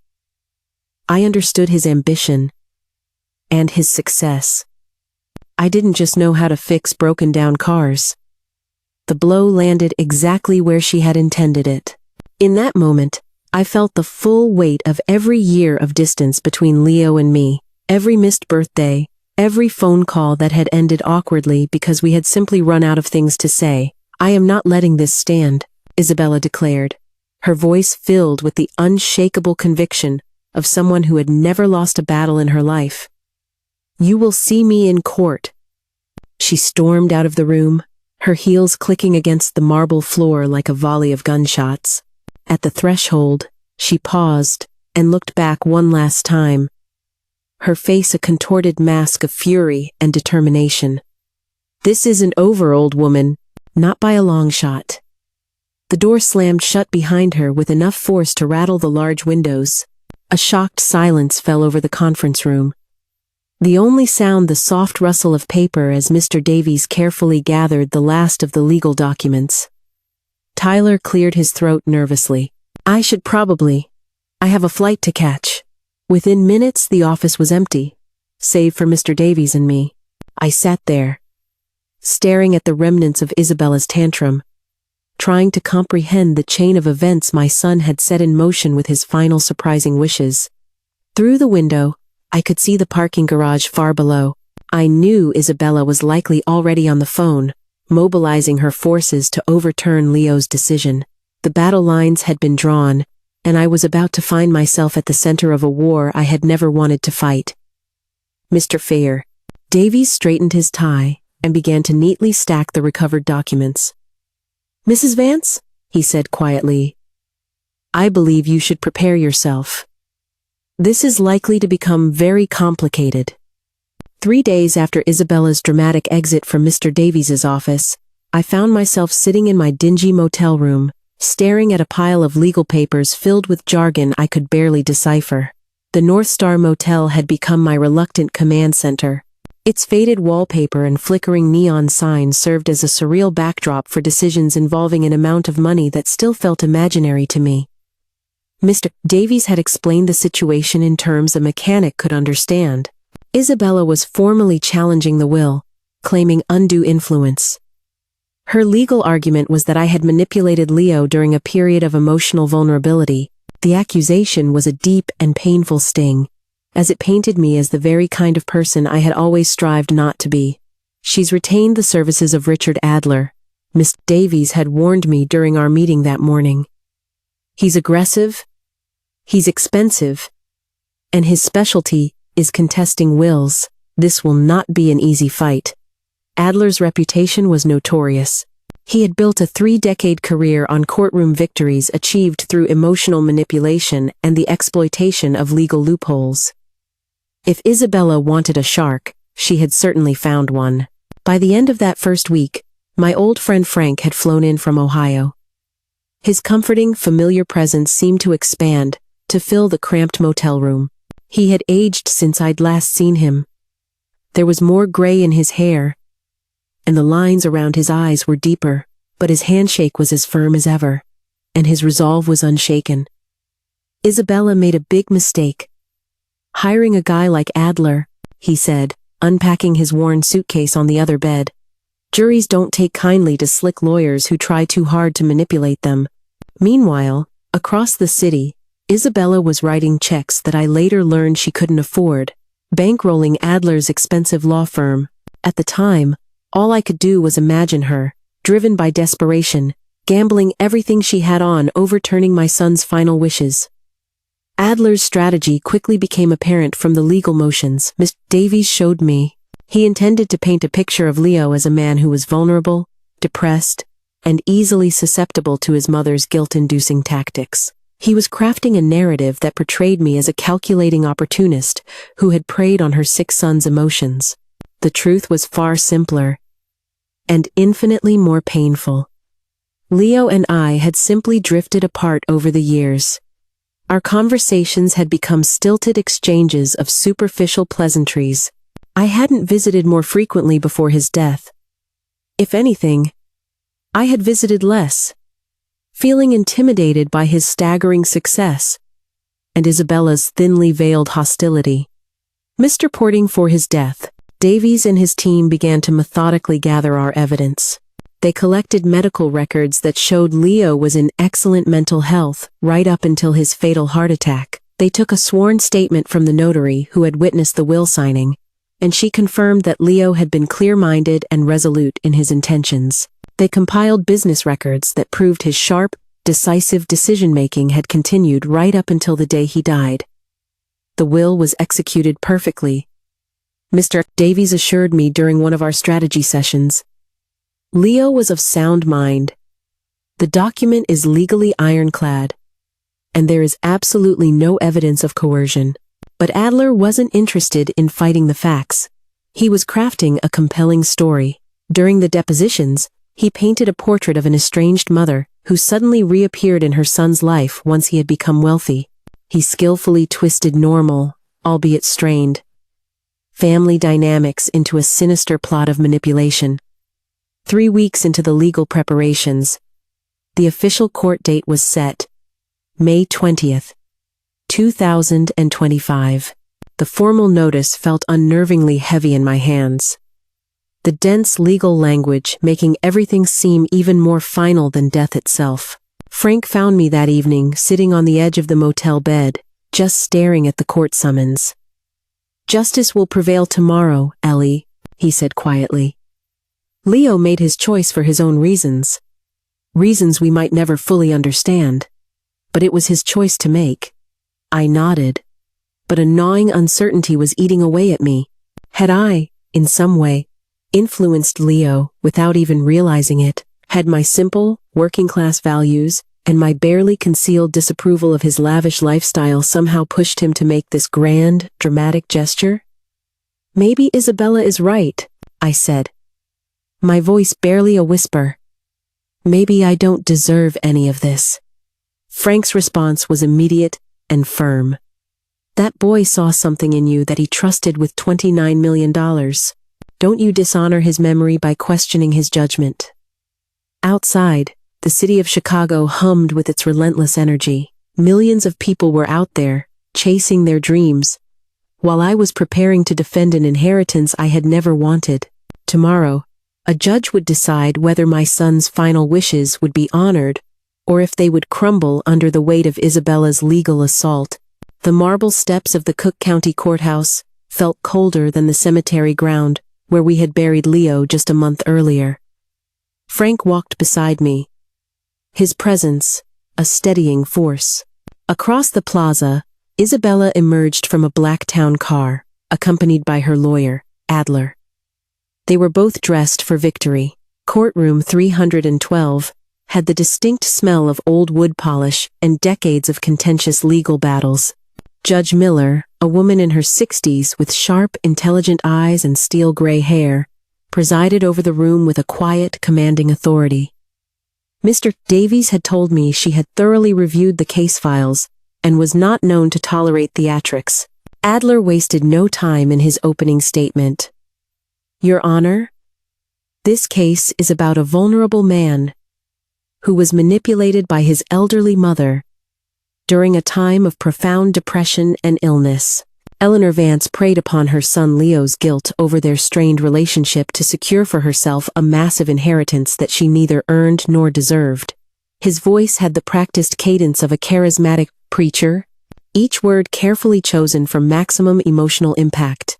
I understood his ambition and his success. I didn't just know how to fix broken down cars. The blow landed exactly where she had intended it. In that moment, I felt the full weight of every year of distance between Leo and me, every missed birthday, every phone call that had ended awkwardly because we had simply run out of things to say. I am not letting this stand, Isabella declared, her voice filled with the unshakable conviction of someone who had never lost a battle in her life. You will see me in court. She stormed out of the room, her heels clicking against the marble floor like a volley of gunshots. At the threshold, she paused and looked back one last time, her face a contorted mask of fury and determination. This isn't over, old woman, not by a long shot. The door slammed shut behind her with enough force to rattle the large windows. A shocked silence fell over the conference room. The only sound the soft rustle of paper as Mr. Davies carefully gathered the last of the legal documents. Tyler cleared his throat nervously. I have a flight to catch. Within minutes, the office was empty, save for Mr. Davies and me. I sat there, staring at the remnants of Isabella's tantrum, trying to comprehend the chain of events my son had set in motion with his final surprising wishes. Through the window, I could see the parking garage far below. I knew Isabella was likely already on the phone, mobilizing her forces to overturn Leo's decision. The battle lines had been drawn, and I was about to find myself at the center of a war I had never wanted to fight. Mr. Fair. Davies straightened his tie and began to neatly stack the recovered documents. Mrs. Vance, he said quietly, I believe you should prepare yourself. This is likely to become very complicated. 3 days after Isabella's dramatic exit from Mr. Davies's office, I found myself sitting in my dingy motel room, staring at a pile of legal papers filled with jargon I could barely decipher. The North Star Motel had become my reluctant command center. Its faded wallpaper and flickering neon signs served as a surreal backdrop for decisions involving an amount of money that still felt imaginary to me. Mr. Davies had explained the situation in terms a mechanic could understand. Isabella was formally challenging the will, claiming undue influence. Her legal argument was that I had manipulated Leo during a period of emotional vulnerability. The accusation was a deep and painful sting, as it painted me as the very kind of person I had always strived not to be. She's retained the services of Richard Adler, Miss Davies had warned me during our meeting that morning. He's aggressive, he's expensive, and his specialty is contesting wills. This will not be an easy fight. Adler's reputation was notorious. He had built a 3-decade career on courtroom victories achieved through emotional manipulation and the exploitation of legal loopholes. If Isabella wanted a shark, she had certainly found one. By the end of that first week, my old friend Frank had flown in from Ohio. His comforting, familiar presence seemed to expand, to fill the cramped motel room. He had aged since I'd last seen him. There was more gray in his hair, and the lines around his eyes were deeper, but his handshake was as firm as ever, and his resolve was unshaken. Isabella made a big mistake. Hiring a guy like Adler, he said, unpacking his worn suitcase on the other bed. Juries don't take kindly to slick lawyers who try too hard to manipulate them. Meanwhile, across the city, Isabella was writing checks that I later learned she couldn't afford, bankrolling Adler's expensive law firm. At the time, all I could do was imagine her, driven by desperation, gambling everything she had on overturning my son's final wishes. Adler's strategy quickly became apparent from the legal motions Mr. Davies showed me. He intended to paint a picture of Leo as a man who was vulnerable, depressed, and easily susceptible to his mother's guilt-inducing tactics. He was crafting a narrative that portrayed me as a calculating opportunist who had preyed on her sick son's emotions. The truth was far simpler and infinitely more painful. Leo and I had simply drifted apart over the years. Our conversations had become stilted exchanges of superficial pleasantries. I hadn't visited more frequently before his death. If anything, I had visited less, feeling intimidated by his staggering success and Isabella's thinly veiled hostility. Misreporting for his death, Davies and his team began to methodically gather our evidence. They collected medical records that showed Leo was in excellent mental health right up until his fatal heart attack. They took a sworn statement from the notary who had witnessed the will signing, and she confirmed that Leo had been clear-minded and resolute in his intentions. They compiled business records that proved his sharp, decisive decision-making had continued right up until the day he died. The will was executed perfectly. Mr. Davies assured me during one of our strategy sessions. Leo was of sound mind. The document is legally ironclad, and there is absolutely no evidence of coercion. But Adler wasn't interested in fighting the facts. He was crafting a compelling story. During the depositions, he painted a portrait of an estranged mother who suddenly reappeared in her son's life once he had become wealthy. He skillfully twisted normal, albeit strained, family dynamics into a sinister plot of manipulation. 3 weeks into the legal preparations, the official court date was set, May 20th, 2025. The formal notice felt unnervingly heavy in my hands. The dense legal language making everything seem even more final than death itself. Frank found me that evening sitting on the edge of the motel bed, just staring at the court summons. "Justice will prevail tomorrow, Ellie," he said quietly. "Leo made his choice for his own reasons. Reasons we might never fully understand. But it was his choice to make." I nodded. But a gnawing uncertainty was eating away at me. Had I, in some way, influenced Leo without even realizing it? Had my simple, working-class values and my barely concealed disapproval of his lavish lifestyle somehow pushed him to make this grand, dramatic gesture? "Maybe Isabella is right," I said, my voice barely a whisper. "Maybe I don't deserve any of this." Frank's response was immediate and firm. "That boy saw something in you that he trusted with $29 million. Don't you dishonor his memory by questioning his judgment." Outside, the city of Chicago hummed with its relentless energy. Millions of people were out there, chasing their dreams, while I was preparing to defend an inheritance I had never wanted. Tomorrow, a judge would decide whether my son's final wishes would be honored or if they would crumble under the weight of Isabella's legal assault. The marble steps of the Cook County Courthouse felt colder than the cemetery ground where we had buried Leo just a month earlier. Frank walked beside me, his presence a steadying force. Across the plaza, Isabella emerged from a black town car, accompanied by her lawyer, Adler. They were both dressed for victory. Courtroom 312 had the distinct smell of old wood polish and decades of contentious legal battles. Judge Miller, a woman in her 60s with sharp, intelligent eyes and steel-gray hair, presided over the room with a quiet, commanding authority. Mr. Davies had told me she had thoroughly reviewed the case files and was not known to tolerate theatrics. Adler wasted no time in his opening statement. "Your Honor, this case is about a vulnerable man who was manipulated by his elderly mother during a time of profound depression and illness. Eleanor Vance preyed upon her son Leo's guilt over their strained relationship to secure for herself a massive inheritance that she neither earned nor deserved." His voice had the practiced cadence of a charismatic preacher, each word carefully chosen for maximum emotional impact.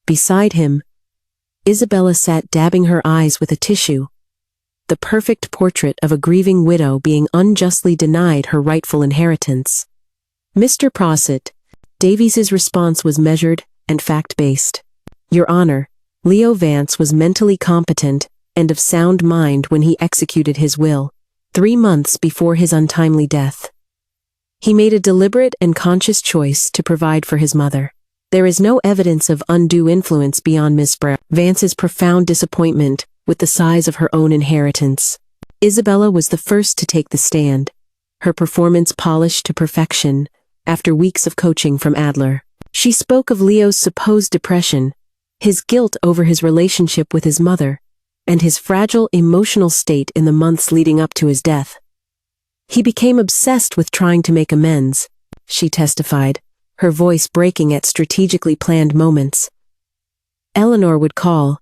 Beside him, Isabella sat dabbing her eyes with a tissue, the perfect portrait of a grieving widow being unjustly denied her rightful inheritance. "Mr. Prossett," Davies's response was measured and fact-based. "Your Honor, Leo Vance was mentally competent and of sound mind when he executed his will, 3 months before his untimely death. He made a deliberate and conscious choice to provide for his mother. There is no evidence of undue influence beyond Miss Vance's profound disappointment with the size of her own inheritance. Isabella was the first to take the stand, her performance polished to perfection after weeks of coaching from Adler. She spoke of Leo's supposed depression, his guilt over his relationship with his mother, and his fragile emotional state in the months leading up to his death. He became obsessed with trying to make amends, she testified, her voice breaking at strategically planned moments. Eleanor would call,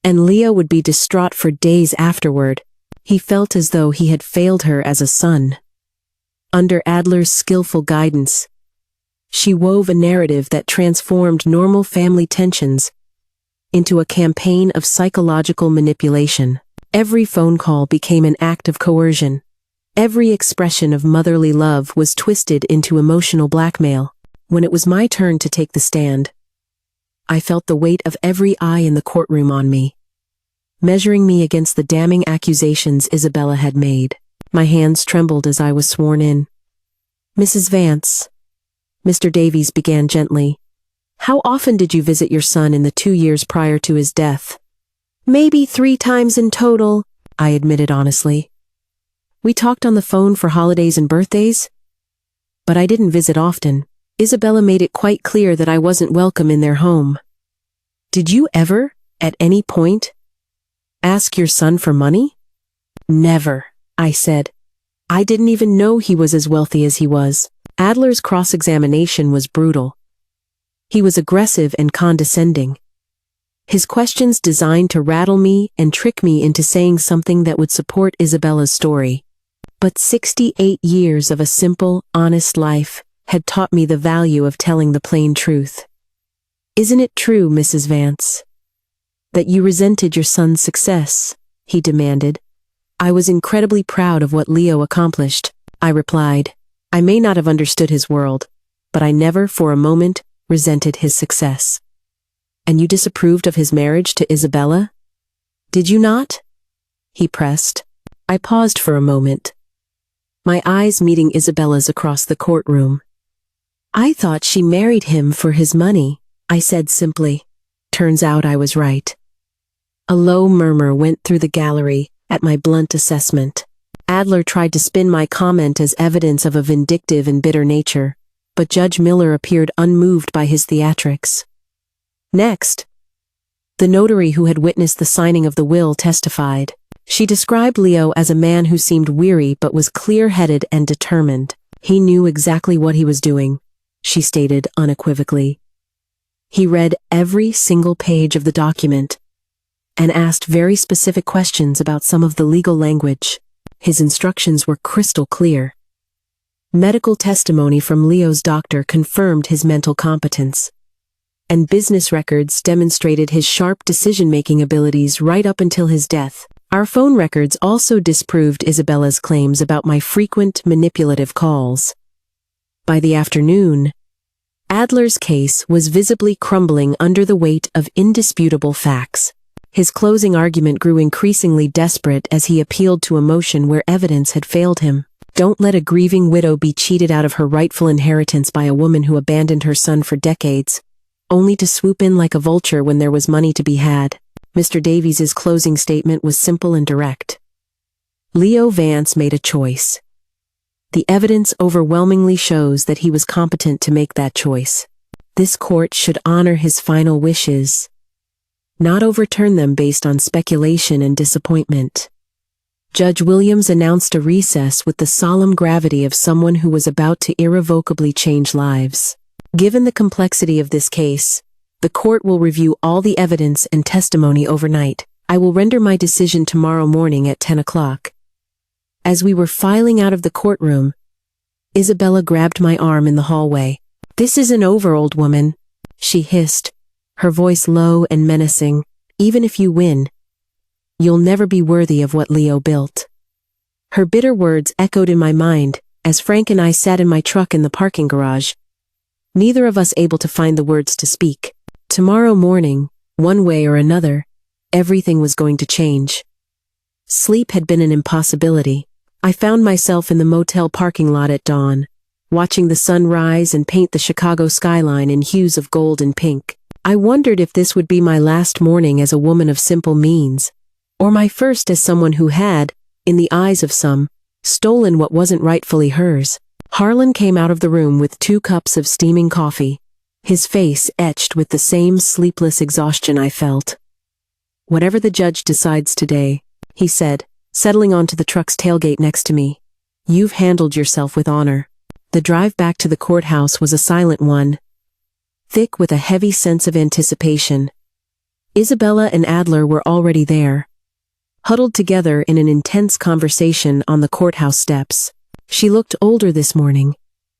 and Leo would be distraught for days afterward. He felt as though he had failed her as a son. Under Adler's skillful guidance, she wove a narrative that transformed normal family tensions into a campaign of psychological manipulation. Every phone call became an act of coercion. Every expression of motherly love was twisted into emotional blackmail. When it was my turn to take the stand, I felt the weight of every eye in the courtroom on me, measuring me against the damning accusations Isabella had made. My hands trembled as I was sworn in. "Mrs. Vance," Mr. Davies began gently, "how often did you visit your son in the 2 years prior to his death?" "Maybe 3 times in total," I admitted honestly. "We talked on the phone for holidays and birthdays, but I didn't visit often. Isabella made it quite clear that I wasn't welcome in their home." "Did you ever, at any point, ask your son for money?" "Never," I said. "I didn't even know he was as wealthy as he was." Adler's cross-examination was brutal. He was aggressive and condescending, his questions designed to rattle me and trick me into saying something that would support Isabella's story. But 68 years of a simple, honest life had taught me the value of telling the plain truth. "Isn't it true, Mrs. Vance, that you resented your son's success?" he demanded. "I was incredibly proud of what Leo accomplished," I replied. "I may not have understood his world, but I never for a moment resented his success." "And you disapproved of his marriage to Isabella? Did you not?" he pressed. I paused for a moment, my eyes meeting Isabella's across the courtroom. "I thought she married him for his money," I said simply. Turns out I was right. A low murmur went through the gallery at my blunt assessment. Adler tried to spin my comment as evidence of a vindictive and bitter nature, but Judge Miller appeared unmoved by his theatrics. Next, the notary who had witnessed the signing of the will testified. She described Leo as a man who seemed weary but was clear-headed and determined. "He knew exactly what he was doing," she stated unequivocally. "He read every single page of the document and asked very specific questions about some of the legal language. His instructions were crystal clear." Medical testimony from Leo's doctor confirmed his mental competence, and business records demonstrated his sharp decision-making abilities right up until his death. Our phone records also disproved Isabella's claims about my frequent manipulative calls. By the afternoon, Adler's case was visibly crumbling under the weight of indisputable facts. His closing argument grew increasingly desperate as he appealed to emotion where evidence had failed him. "Don't let a grieving widow be cheated out of her rightful inheritance by a woman who abandoned her son for decades, only to swoop in like a vulture when there was money to be had." Mr. Davies's closing statement was simple and direct. Leo Vance made a choice. The evidence overwhelmingly shows that he was competent to make that choice. This court should honor his final wishes, not overturn them based on speculation and disappointment. Judge Williams announced a recess with the solemn gravity of someone who was about to irrevocably change lives. Given the complexity of this case, the court will review all the evidence and testimony overnight. I will render my decision tomorrow morning at 10 o'clock. As we were filing out of the courtroom, Isabella grabbed my arm in the hallway. "This isn't over, old woman," she hissed, her voice low and menacing. "Even if you win, you'll never be worthy of what Leo built." Her bitter words echoed in my mind as Frank and I sat in my truck in the parking garage, neither of us able to find the words to speak. Tomorrow morning, one way or another, everything was going to change. Sleep had been an impossibility. I found myself in the motel parking lot at dawn, watching the sun rise and paint the Chicago skyline in hues of gold and pink. I wondered if this would be my last morning as a woman of simple means, or my first as someone who had, in the eyes of some, stolen what wasn't rightfully hers. Harlan came out of the room with 2 cups of steaming coffee, his face etched with the same sleepless exhaustion I felt. "Whatever the judge decides today," he said, settling onto the truck's tailgate next to me, "you've handled yourself with honor." The drive back to the courthouse was a silent one, thick with a heavy sense of anticipation. Isabella and Adler were already there, huddled together in an intense conversation on the courthouse steps. She looked older this morning,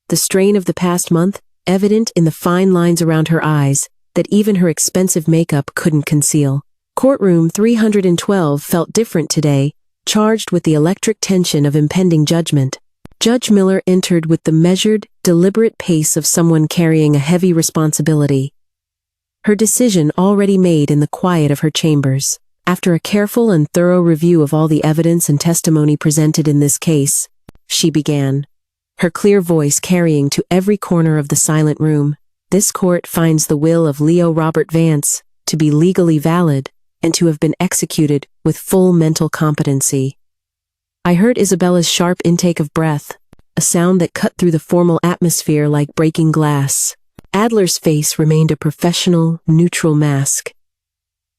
the strain of the past month evident in the fine lines around her eyes that even her expensive makeup couldn't conceal. Courtroom 312 felt different today, charged with the electric tension of impending judgment. Judge Miller entered with the measured, deliberate pace of someone carrying a heavy responsibility, her decision already made in the quiet of her chambers. After a careful and thorough review of all the evidence and testimony presented in this case, she began, her clear voice carrying to every corner of the silent room. "This court finds the will of Leo Robert Vance to be legally valid and to have been executed with full mental competency." I heard Isabella's sharp intake of breath, a sound that cut through the formal atmosphere like breaking glass. Adler's face remained a professional, neutral mask,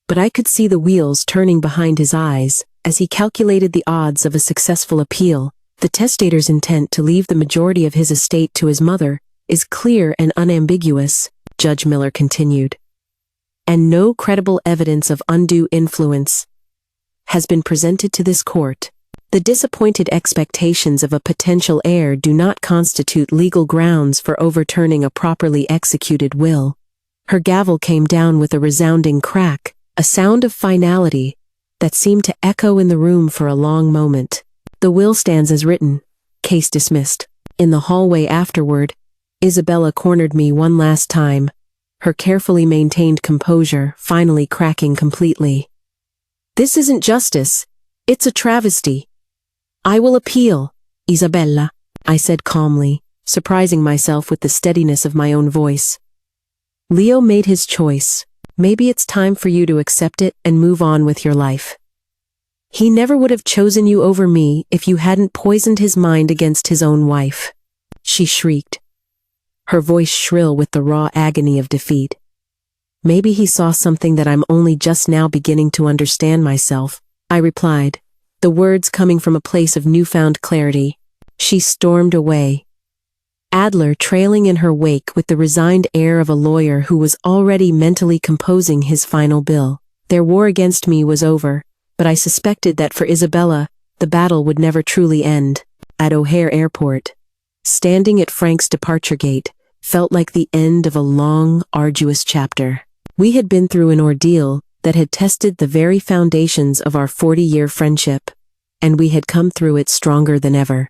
but I could see the wheels turning behind his eyes as he calculated the odds of a successful appeal. "The testator's intent to leave the majority of his estate to his mother is clear and unambiguous," Judge Miller continued, "and no credible evidence of undue influence has been presented to this court. The disappointed expectations of a potential heir do not constitute legal grounds for overturning a properly executed will." Her gavel came down with a resounding crack, a sound of finality that seemed to echo in the room for a long moment. "The will stands as written. Case dismissed." In the hallway afterward, Isabella cornered me one last time, her carefully maintained composure finally cracking completely. "This isn't justice. It's a travesty. I will appeal, Isabella," I said calmly, surprising myself with the steadiness of my own voice. "Leo made his choice. Maybe it's time for you to accept it and move on with your life. He never would have chosen you over me if you hadn't poisoned his mind against his own wife," she shrieked, her voice shrill with the raw agony of defeat. "Maybe he saw something that I'm only just now beginning to understand myself," I replied, the words coming from a place of newfound clarity. She stormed away, Adler trailing in her wake with the resigned air of a lawyer who was already mentally composing his final bill. Their war against me was over, but I suspected that for Isabella, the battle would never truly end. At O'Hare Airport, standing at Frank's departure gate, felt like the end of a long, arduous chapter. We had been through an ordeal that had tested the very foundations of our 40-year friendship, and we had come through it stronger than ever.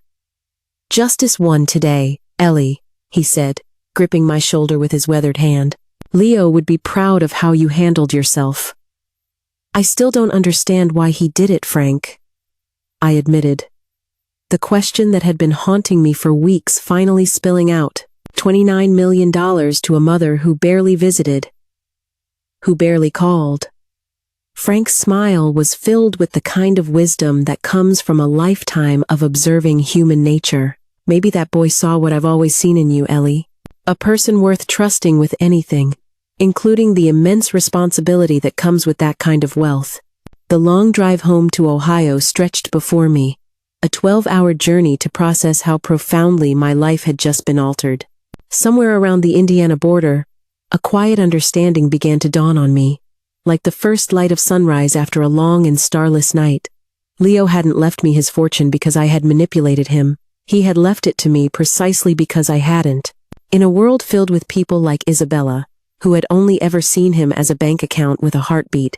"Justice won today, Ellie," he said, gripping my shoulder with his weathered hand. "Leo would be proud of how you handled yourself." "I still don't understand why he did it, Frank," I admitted, the question that had been haunting me for weeks finally spilling out. $29 million to a mother who barely visited, who barely called. Frank's smile was filled with the kind of wisdom that comes from a lifetime of observing human nature. "Maybe that boy saw what I've always seen in you, Ellie. A person worth trusting with anything, including the immense responsibility that comes with that kind of wealth." The long drive home to Ohio stretched before me, a 12-hour journey to process how profoundly my life had just been altered. Somewhere around the Indiana border, a quiet understanding began to dawn on me, like the first light of sunrise after a long and starless night. Leo hadn't left me his fortune because I had manipulated him. He had left it to me precisely because I hadn't. In a world filled with people like Isabella, who had only ever seen him as a bank account with a heartbeat,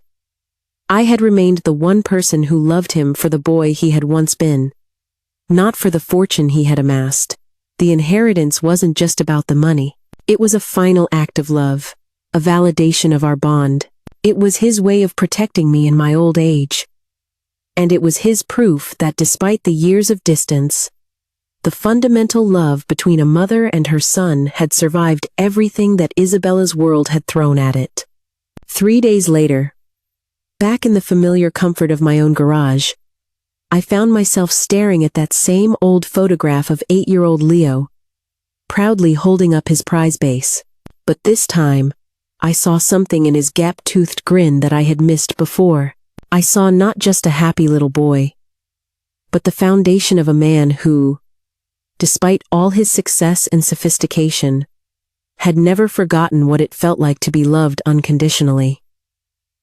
I had remained the one person who loved him for the boy he had once been, not for the fortune he had amassed. The inheritance wasn't just about the money. It was a final act of love, a validation of our bond. It was his way of protecting me in my old age. And it was his proof that despite the years of distance, The fundamental love between a mother and her son had survived everything that Isabella's world had thrown at it. 3 days later, back in the familiar comfort of my own garage, I found myself staring at that same old photograph of 8-year-old Leo, proudly holding up his prize base. But this time, I saw something in his gap-toothed grin that I had missed before. I saw not just a happy little boy, but the foundation of a man who, despite all his success and sophistication, had never forgotten what it felt like to be loved unconditionally.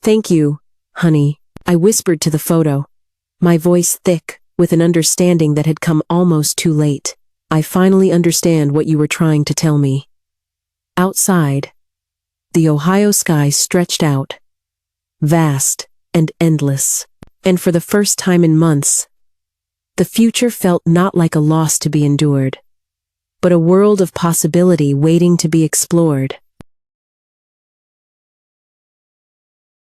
"Thank you, honey," I whispered to the photo, my voice thick with an understanding that had come almost too late. "I finally understand what you were trying to tell me." Outside, the Ohio sky stretched out, vast and endless, and for the first time in months, the future felt not like a loss to be endured, but a world of possibility waiting to be explored.